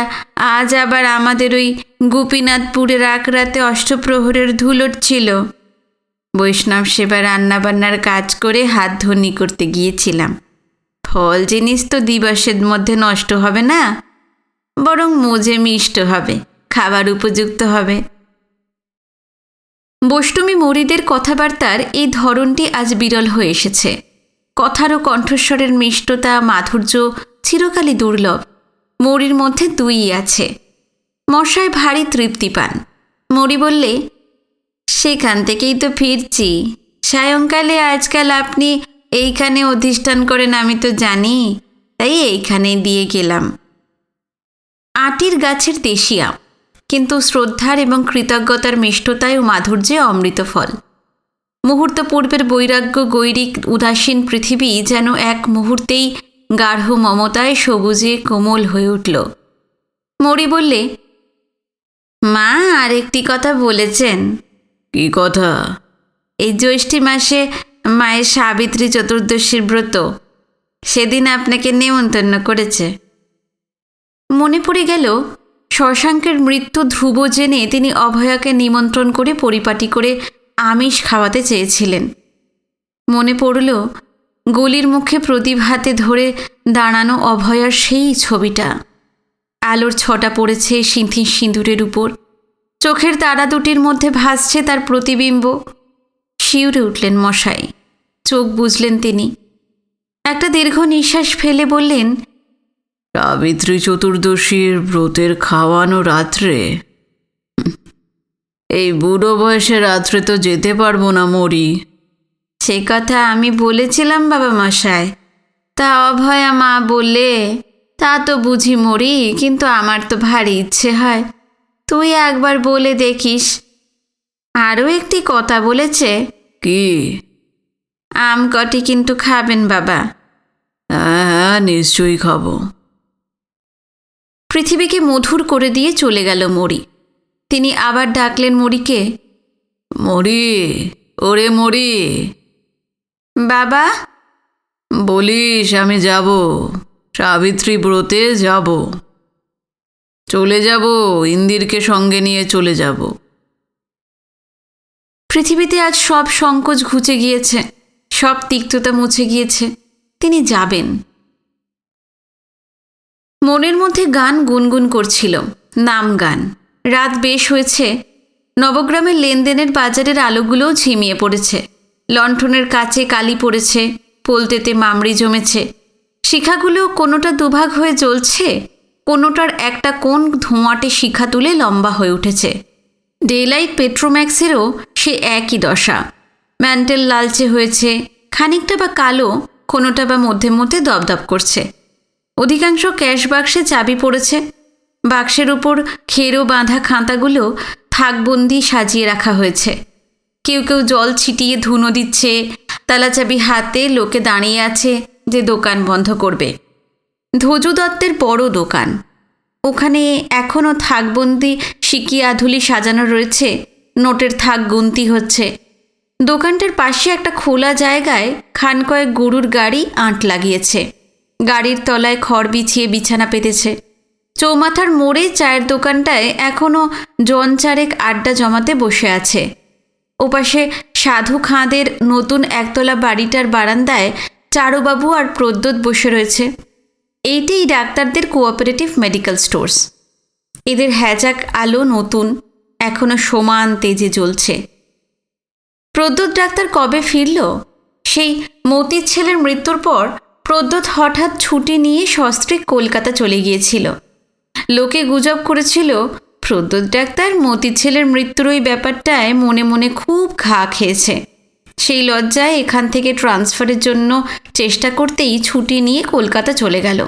আজ আবার আমাদের ওই গোপীনাথপুরের রাতে অষ্টপ্রহরের ধুলোট ছিল। বৈষ্ণব সেবা রান্নাবান্নার কাজ করে হাত ধনি করতে গিয়েছিলাম। ফল জিনিস তো দিবসের মধ্যে নষ্ট হবে না, বরং মজে মিষ্ট হবে, খাবার উপযুক্ত হবে। বৈষ্ণবী মরিদের কথাবার্তার এই ধরনটি আজ বিরল হয়ে এসেছে। কথার ও কণ্ঠস্বরের মিষ্টতা, মাধুর্য চিরকালই দুর্লভ। মরির মধ্যে দুইই আছে। মশায় ভারী তৃপ্তি পান। মরি বললে, সেখান থেকেই তো ফিরছি। সায়ংকালে আজকাল আপনি এইখানে অধিষ্ঠান করেন আমি তো জানি, তাই এইখানেই দিয়ে গেলাম। আটির গাছের দেশি আম, কিন্তু শ্রদ্ধার এবং কৃতজ্ঞতার মিষ্টতায় ও মাধুর্যে অমৃত ফল। মুহূর্ত পূর্বের বৈরাগ্য গৈরিক উদাসীন পৃথিবী যেন এক মুহূর্তেই গাঢ় মমতায় সবুজে কোমল হয়ে উঠল। মরি বললে, মা আরেকটি কথা বলেছেন। কি কথা? এই জ্যৈষ্ঠী মাসে মায়ের সাবিত্রী চতুর্দশীর ব্রত, সেদিন আপনাকে নেমন্তন্ন করেছে। মনে পড়ে গেল শশাঙ্কের মৃত্যু ধ্রুব জেনে তিনি অভয়াকে নিমন্ত্রণ করে পরিপাটি করে আমিষ খাওয়াতে চেয়েছিলেন। মনে পড়ল গলির মুখে প্রদীপ হাতে ধরে দাঁড়ানো অভয়ার সেই ছবিটা। আলোর ছটা পড়েছে সিঁথির সিঁদুরের উপর। চোখের তারা দুটির মধ্যে ভাসছে তার প্রতিবিম্ব। শিউরে উঠলেন মশাই। চোখ বুঝলেন তিনি। একটা দীর্ঘ নিঃশ্বাস ফেলে বললেন, সাবিত্রী চতুর্দশীর ব্রতের খাওয়ানো রাত্রে? এই বুড়ো বয়সে রাত্রে তো যেতে পারবো না মরি। সে কথা আমি বলেছিলাম বাবা মশাই, তা অভয়া মা বললে, তা তো বুঝি মরি, কিন্তু আমার তো ভারী ইচ্ছে হয়, তুই একবার বলে দেখিস। আরও একটি কথা বলেছে। কি? আম কটি কিন্তু খাবেন বাবা। হ্যাঁ হ্যাঁ, নিশ্চয়ই খাবো। পৃথিবীকে মধুর করে দিয়ে চলে গেল মরি। তিনি আবার ডাকলেন মরিকে, মরি, ওরে মরি। বাবা। বলিস আমি যাব, সাবিত্রী ব্রতে যাব। চলে যাব, ইন্দিরকে সঙ্গে নিয়ে চলে যাব। পৃথিবীতে আজ সব সংকোচ ঘুচে গিয়েছে, সব তিক্ততা মুছে গিয়েছে। তিনি যাবেন। মনের মধ্যে গান গুনগুন করছিল, নাম গান। রাত বেশ হয়েছে। নবগ্রামের লেনদেনের বাজারের আলোগুলোও ঝিমিয়ে পড়েছে। লণ্ঠনের কাছে কালি পড়েছে, পোলতেতে মামড়ি জমেছে। শিখাগুলো কোনোটা দুভাগ হয়ে জ্বলছে, কোনোটার একটা কোণ ধোঁয়াটে শিখা তুলে লম্বা হয়ে উঠেছে। ডেলাইট পেট্রোম্যাক্সেরও সে একই দশা। ম্যান্টেল লালচে হয়েছে, খানিকটা বা কালো, কোনোটা বা মধ্যে মধ্যে দপদপ করছে। অধিকাংশ ক্যাশ বাক্সে চাবি পড়েছে। বাক্সের উপর খেরো বাঁধা খাঁতাগুলো থাকবন্দি সাজিয়ে রাখা হয়েছে। কেউ কেউ জল ছিটিয়ে ধুনো দিচ্ছে। তালাচাবি হাতে লোকে দাঁড়িয়ে আছে যে দোকান বন্ধ করবে। ধজু দত্তের বড় দোকান, ওখানে এখনও থাকবন্দি সিকি আধুলি সাজানো রয়েছে, নোটের থাক গুনতি হচ্ছে। দোকানটার পাশে একটা খোলা জায়গায় খান কয়েক গরুর গাড়ি আঁট লাগিয়েছে, গাড়ির তলায় খড় বিছিয়ে বিছানা পেতেছে। চৌমাথার মোড়ে চায়ের দোকানটায় এখনও জন চারেক আড্ডা জমাতে বসে আছে। ওপাশে সাধু খাঁদের নতুন একতলা বাড়িটার বারান্দায় চারুবাবু আর প্রদ্যোৎ বসে রয়েছে। এইটাই ডাক্তারদের কোঅপারেটিভ মেডিকেল স্টোর্স। এদের হ্যাজাক আলো নতুন, এখনও সমান তেজে জ্বলছে। প্রদ্যোৎ ডাক্তার কবে ফিরল? সেই মতির ছেলের মৃত্যুর পর প্রদ্যোৎ হঠাৎ ছুটি নিয়ে সস্ত্রীক কলকাতা চলে গিয়েছিল। লোকে গুজব করেছিল প্রদ্যোৎ ডাক্তার মতির ছেলের মৃত্যুর ওই ব্যাপারটায় মনে মনে খুব ঘা খেয়েছে। সেই লজ্জায় এখান থেকে ট্রান্সফারের জন্য চেষ্টা করতেই ছুটি নিয়ে কলকাতা চলে গেল।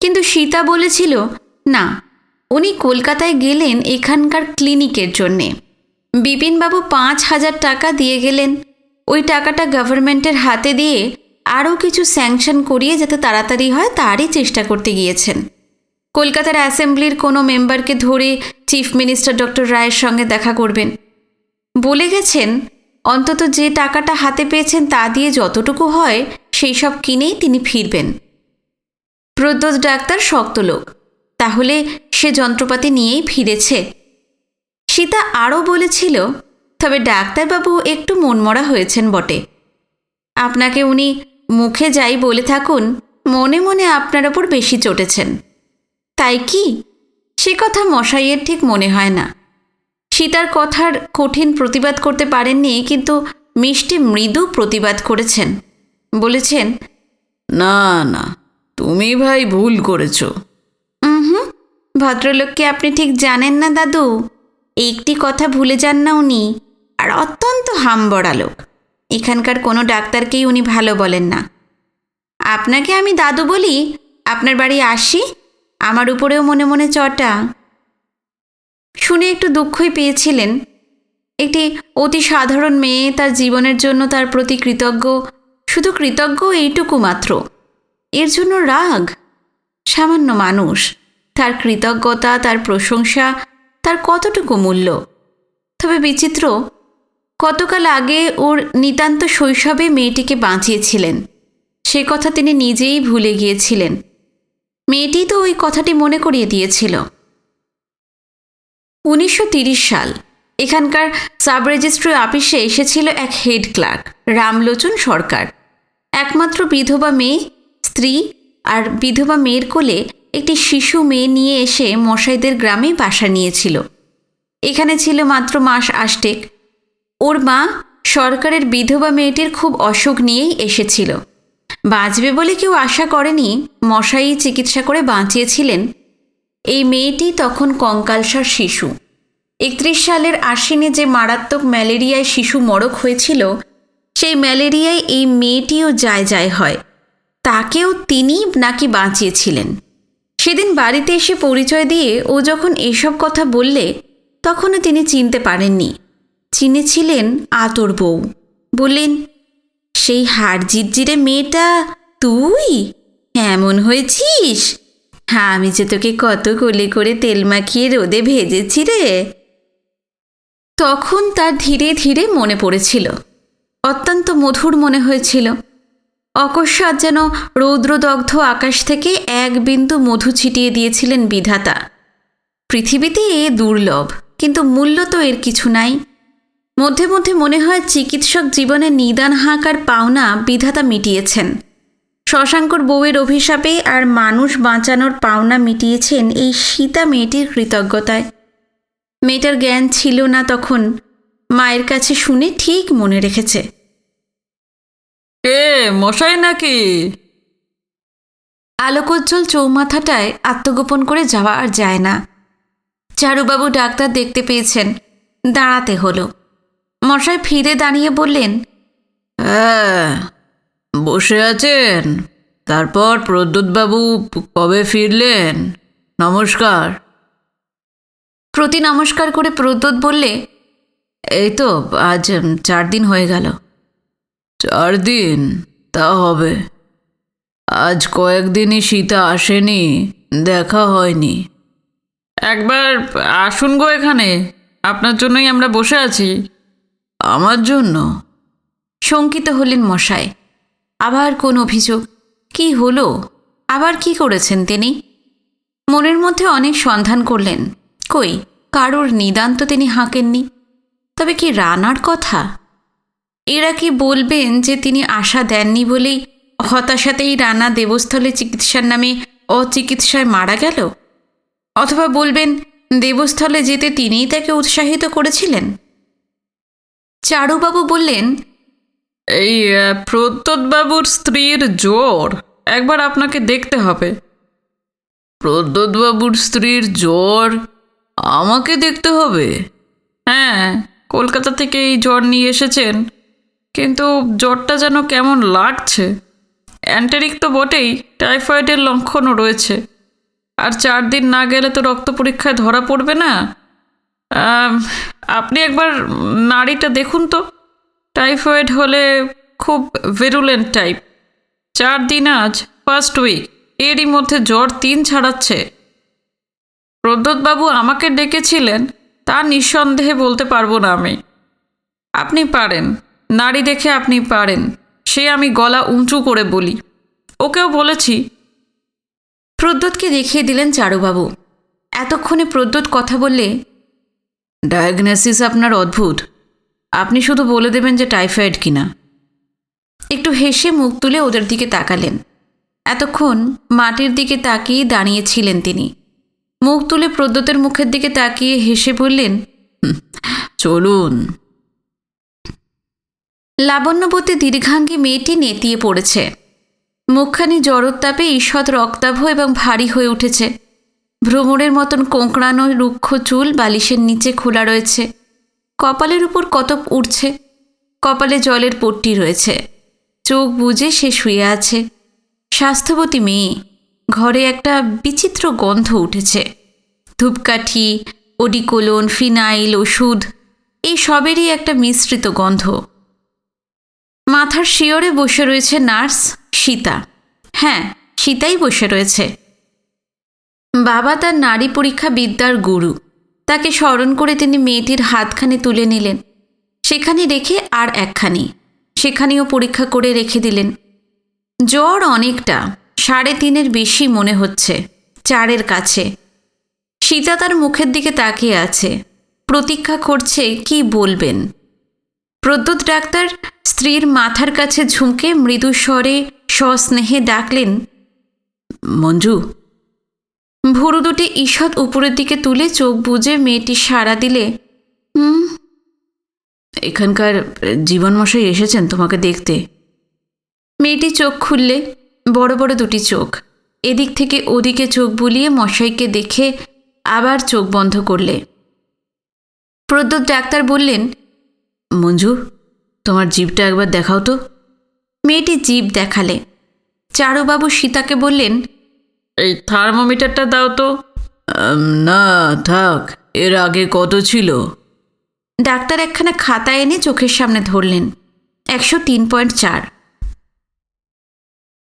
কিন্তু সীতা বলেছিল না, উনি কলকাতায় গেলেন এখানকার ক্লিনিকের জন্যে। বিপিনবাবু 5,000 টাকা দিয়ে গেলেন। ওই টাকাটা গভর্নমেন্টের হাতে দিয়ে আরও কিছু স্যাংশন করিয়ে যাতে তাড়াতাড়ি হয় তারই চেষ্টা করতে গিয়েছেন। কলকাতার অ্যাসেম্বলির কোনো মেম্বারকে ধরে চিফ মিনিস্টার ডক্টর রায়ের সঙ্গে দেখা করবেন বলে গেছেন। অন্তত যে টাকাটা হাতে পেয়েছেন তা দিয়ে যতটুকু হয় সেই সব কিনেই তিনি ফিরবেন। প্রদ্যোৎ ডাক্তার শক্ত লোক, তাহলে সে যন্ত্রপাতি নিয়েই ফিরেছে। সীতা আরও বলেছিল, তবে ডাক্তারবাবু একটু মনমরা হয়েছেন বটে। আপনাকে উনি মুখে যাই বলে থাকুন, মনে মনে আপনার ওপর বেশি চটেছেন। তাই কি? সে কথা মশাইয়ের ঠিক মনে হয় না। সীতার কথার কঠিন প্রতিবাদ করতে পারেননি, কিন্তু মিষ্টি মৃদু প্রতিবাদ করেছেন। বলেছেন, না না, তুমি ভাই ভুল করেছ। ভদ্রলোককে আপনি ঠিক জানেন না দাদু। একটি কথা ভুলে যান না উনি, আর অত্যন্ত হামবড়া লোক। এখানকার কোনো ডাক্তারকেই উনি ভালো বলেন না। আপনাকে আমি দাদু বলি, আপনার বাড়ি আসি, আমার উপরেও মনে মনে চটা। শুনে একটু দুঃখই পেয়েছিলেন। একটি অতি সাধারণ মেয়ে তার জীবনের জন্য তার প্রতি কৃতজ্ঞ, শুধু কৃতজ্ঞ এইটুকু মাত্র। এর জন্য রাগ? সামান্য মানুষ, তার কৃতজ্ঞতা, তার প্রশংসা, তার কতটুকু মূল্য? তবে বিচিত্র, কতকাল আগে ওর নিতান্ত শৈশবে মেয়েটিকে বাঁচিয়েছিলেন, সে কথা তিনি নিজেই ভুলে গিয়েছিলেন। মেয়েটি তো ওই কথাটি মনে করিয়ে দিয়েছিল। 1930 সাল, এখানকার সাব রেজিস্ট্রি অফিসে এসেছিল এক হেড ক্লার্ক, রামলোচন সরকার। একমাত্র বিধবা মেয়ে, স্ত্রী আর বিধবা মেয়ের কোলে একটি শিশু মেয়ে নিয়ে এসে মশাইদের গ্রামে বাসা নিয়েছিল। এখানে ছিল মাত্র মাস 8 ওর মা সরকারের বিধবা মেয়েটির খুব অসুখ নিয়েই এসেছিল। বাঁচবে বলে কেউ আশা করেনি, মশাই চিকিৎসা করে বাঁচিয়েছিলেন। এই মেয়েটি তখন কঙ্কালসার শিশু। 31 সালের আশ্বিনে যে মারাত্মক ম্যালেরিয়ায় শিশু মরক হয়েছিল, সেই ম্যালেরিয়ায় এই মেয়েটিও যায় হয়। তাকেও তিনি নাকি বাঁচিয়েছিলেন। সেদিন বাড়িতে এসে পরিচয় দিয়ে ও যখন এসব কথা বললে, তখনও তিনি চিনতে পারেননি। চিনেছিলেন আতর বউ। বললেন, সেই হাড় জিরজিরে মেয়েটা তুই? এমন হয়েছিস? হ্যাঁ, আমি যে তোকে কত কোলে করে তেল মাখিয়ে রোদে ভেজেছি রে। তখন তার ধীরে ধীরে মনে পড়েছিল, অত্যন্ত মধুর মনে হয়েছিল। অকস্মাৎ যেন রৌদ্রদগ্ধ আকাশ থেকে এক বিন্দু মধু ছিটিয়ে দিয়েছিলেন বিধাতা। পৃথিবীতে এ দুর্লভ, কিন্তু মূল্য তো এর কিছু নাই। মধ্যে মধ্যে মনে হয় চিকিৎসক জীবনের নিদান হাঁকার পাওনা বিধাতা মিটিয়েছেন। শশাঙ্কর বউয়ের অভিশাপে আর মানুষ বাঁচানোর পাওনা মিটিয়েছেন এই সীতা মেয়েটির কৃতজ্ঞতায়। মেয়েটার জ্ঞান ছিল না তখন, মায়ের কাছে শুনে ঠিক মনে রেখেছে। কে মশাই নাকি? আলোকোজ্জ্বল চৌমাথাটায় আত্মগোপন করে যাওয়া আর যায় না। চারুবাবু ডাক্তার দেখতে পেয়েছেন, দাঁড়াতে হলো। মশাই ফিরে দাঁড়িয়ে বললেন, হ্যাঁ, বসে আছেন? তারপর প্রদ্যোৎবাবু কবে ফিরলেন? নমস্কার। প্রতি নমস্কার করে প্রদ্যোৎ বললে, এই তো আজ 4 দিন হয়ে গেল। 4 দিন? তা হবে। আজ কয়েকদিনই সীতা আসেনি, দেখা হয়নি। একবার আসুন গো এখানে, আপনার জন্যই আমরা বসে আছি। আমার জন্য? শঙ্কিত হলেন মশাই। আবার কোন অভিযোগ? কি হলো? আবার কি করেছেন তিনি? মনের মধ্যে অনেক সন্ধান করলেন, কই কারোর নিদান তো তিনি হাঁকেননি। তবে কি রানার কথা? এরা কি বলবেন যে তিনি আশা দেননি বলেই হতাশাতেই রানা দেবস্থলে চিকিৎসার নামে অচিকিৎসায় মারা গেল? অথবা বলবেন দেবস্থলে যেতে তিনিই তাকে উৎসাহিত করেছিলেন? চারুবাবু বললেন, এই প্রদ্যোৎবাবুর স্ত্রীর জ্বর, একবার আপনাকে দেখতে হবে। প্রদ্যোৎবাবুর স্ত্রীর জ্বর? আমাকে দেখতে হবে? হ্যাঁ, কলকাতা থেকে এই জ্বর নিয়ে এসেছেন, কিন্তু জ্বরটা যেন কেমন লাগছে। অ্যান্টেরিক তো বটেই, টাইফয়েডের লক্ষণও রয়েছে। আর 4 দিন না গেলে তো রক্ত পরীক্ষায় ধরা পড়বে না। আপনি একবার নাড়িটা দেখুন তো। টাইফয়েড হলে খুব ভেরুলেন্ট টাইপ। 4 দিন আজ, ফার্স্ট উইক, এরই মধ্যে জ্বর 3 ছাড়াচ্ছে। প্রদ্যোৎবাবু আমাকে ডেকেছিলেন, তা নিঃসন্দেহে বলতে পারবো না আমি। আপনি পারেন, নাড়ি দেখে আপনি পারেন, সে আমি গলা উঁচু করে বলি। ওকেও বলেছি। প্রদ্যোৎকে দেখিয়ে দিলেন চারুবাবু। এতক্ষণে প্রদ্যোৎ কথা বললে, ডায়াগনোসিস আপনার অদ্ভুত। আপনি শুধু বলে দেবেন যে টাইফয়েড কিনা। একটু হেসে মুখ তুলে ওদের দিকে তাকালেন। এতক্ষণ মাটির দিকে তাকিয়ে দাঁড়িয়েছিলেন তিনি। মুখ তুলে প্রদ্যোতের মুখের দিকে তাকিয়ে হেসে বললেন, চলুন। লাবণ্যবতী দীর্ঘাঙ্গী মেয়েটি নেতিয়ে পড়েছে। মুখখানি জড়োত্তাপে ঈষৎ রক্তাভ এবং ভারী হয়ে উঠেছে। ভ্রমরের মতন কোঁকড়ানো রুক্ষ চুল বালিশের নিচে খোলা রয়েছে। কপালের উপর কতক উঠছে। কপালে জলের পট্টি রয়েছে। চোখ বুজে সে শুয়ে আছে। স্বাস্থ্যবতী মেয়ে। ঘরে একটা বিচিত্র গন্ধ উঠেছে। ধূপকাঠি, ওডিকোলন, ফিনাইল, ওষুধ, এই সবেরই একটা মিশ্রিত গন্ধ। মাথার শিয়রে বসে রয়েছে নার্স সীতা। হ্যাঁ, সীতাই বসে রয়েছে। বাবা তার নারী পরীক্ষা বিদ্যার গুরু। তাকে স্মরণ করে তিনি মেয়েটির হাতখানি তুলে নিলেন। সেখানে রেখে আর একখানি, সেখানেও পরীক্ষা করে রেখে দিলেন। জ্বর অনেকটা, 3.5-এর বেশি মনে হচ্ছে, 4-এর কাছে। সীতা তার মুখের দিকে তাকিয়ে আছে, প্রতীক্ষা করছে কি বলবেন। প্রদ্যোৎ ডাক্তার স্ত্রীর মাথার কাছে ঝুঁকে মৃদু স্বরে সস্নেহে ডাকলেন, মঞ্জু। ভুরু দুটি ঈষৎ উপরের দিকে তুলে চোখ বুজে মেয়েটি সাড়া দিলে, এখানকার জীবনমশাই এসেছেন তোমাকে দেখতে। মেয়েটি চোখ খুললে, বড় বড় দুটি চোখ। এদিক থেকে ওদিকে চোখ বুলিয়ে মশাইকে দেখে আবার চোখ বন্ধ করলে। প্রদ্যোৎ ডাক্তার বললেন, মঞ্জু, তোমার জিভটা একবার দেখাও তো। মেয়েটি জিভ দেখালে। চারুবাবু সীতাকে বললেন, এই থার্মোমিটারটা দাও তো। না থাক, এর আগে কত ছিল? ডাক্তার একখানা খাতা এনে চোখের সামনে ধরলেন, 103.4।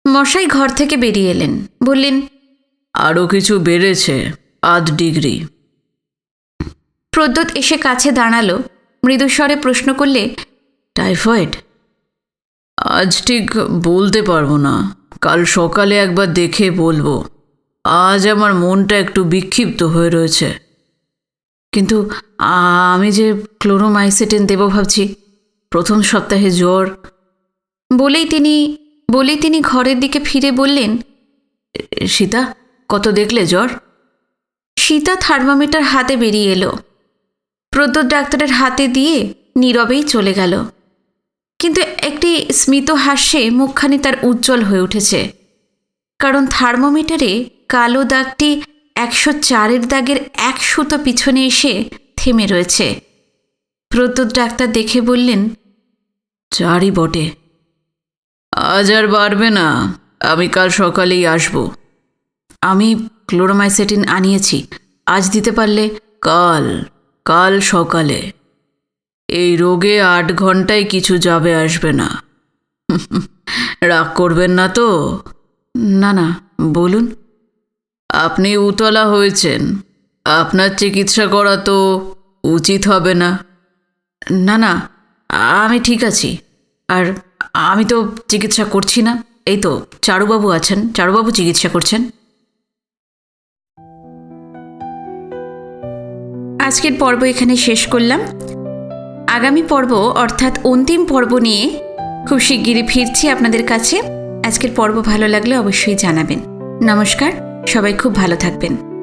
মশাই ঘর থেকে বেরিয়ে এলেন, বললেন, আরও কিছু বেড়েছে, 0.5 ডিগ্রি। প্রদ্যোৎ এসে কাছে দাঁড়ালো, মৃদুস্বরে প্রশ্ন করলে, টাইফয়েড? আজ ঠিক বলতে পারবো না, কাল সকালে একবার দেখে বলবো। আজ আমার মনটা একটু বিক্ষিপ্ত হয়ে রয়েছে। কিন্তু আমি যে ক্লোরোমাইসেটিন দেব ভাবছি, প্রথম সপ্তাহে জ্বর। বলেই তিনি ঘরের দিকে ফিরে বললেন, সীতা, কত দেখলে জ্বর? সীতা থার্মোমিটার হাতে বেরিয়ে এলো। প্রদ্যোৎ ডাক্তারের হাতে দিয়ে নীরবেই চলে গেল। কিন্তু একটি স্মিত হাস্যে মুখখানি তার উজ্জ্বল হয়ে উঠেছে। কারণ থার্মোমিটারে কালো দাগটি 104-এর দাগের 1 সুতো পিছনে এসে থেমে রয়েছে। প্রদ্যোৎ ডাক্তার দেখে বললেন, 4ই বটে। আজ আর বাড়বে না, আমি কাল সকালেই আসব। আমি ক্লোরোমাইসেটিন আনিয়েছি, আজ দিতে পারলে কাল সকালে। এই রোগে 8 ঘন্টায় কিছু যাবে আসবে না। রাগ করবেন না তো? না না, বলুন। আপনি উতলা হয়েছেন, আপনার চিকিৎসা করা তো উচিত হবে না। না না, আমি ঠিক আছি। আর আমি তো চিকিৎসা করছি না, এই তো চারুবাবু আছেন, চারুবাবু চিকিৎসা করছেন। আজকের পর্ব এখানে শেষ করলাম। আগামী পর্ব অর্থাৎ অন্তিম পর্ব নিয়ে খুব শিগগিরই ফিরছি আপনাদের কাছে। আজকের পর্ব ভালো লাগলে অবশ্যই জানাবেন। নমস্কার, সবাই খুব ভালো থাকবেন।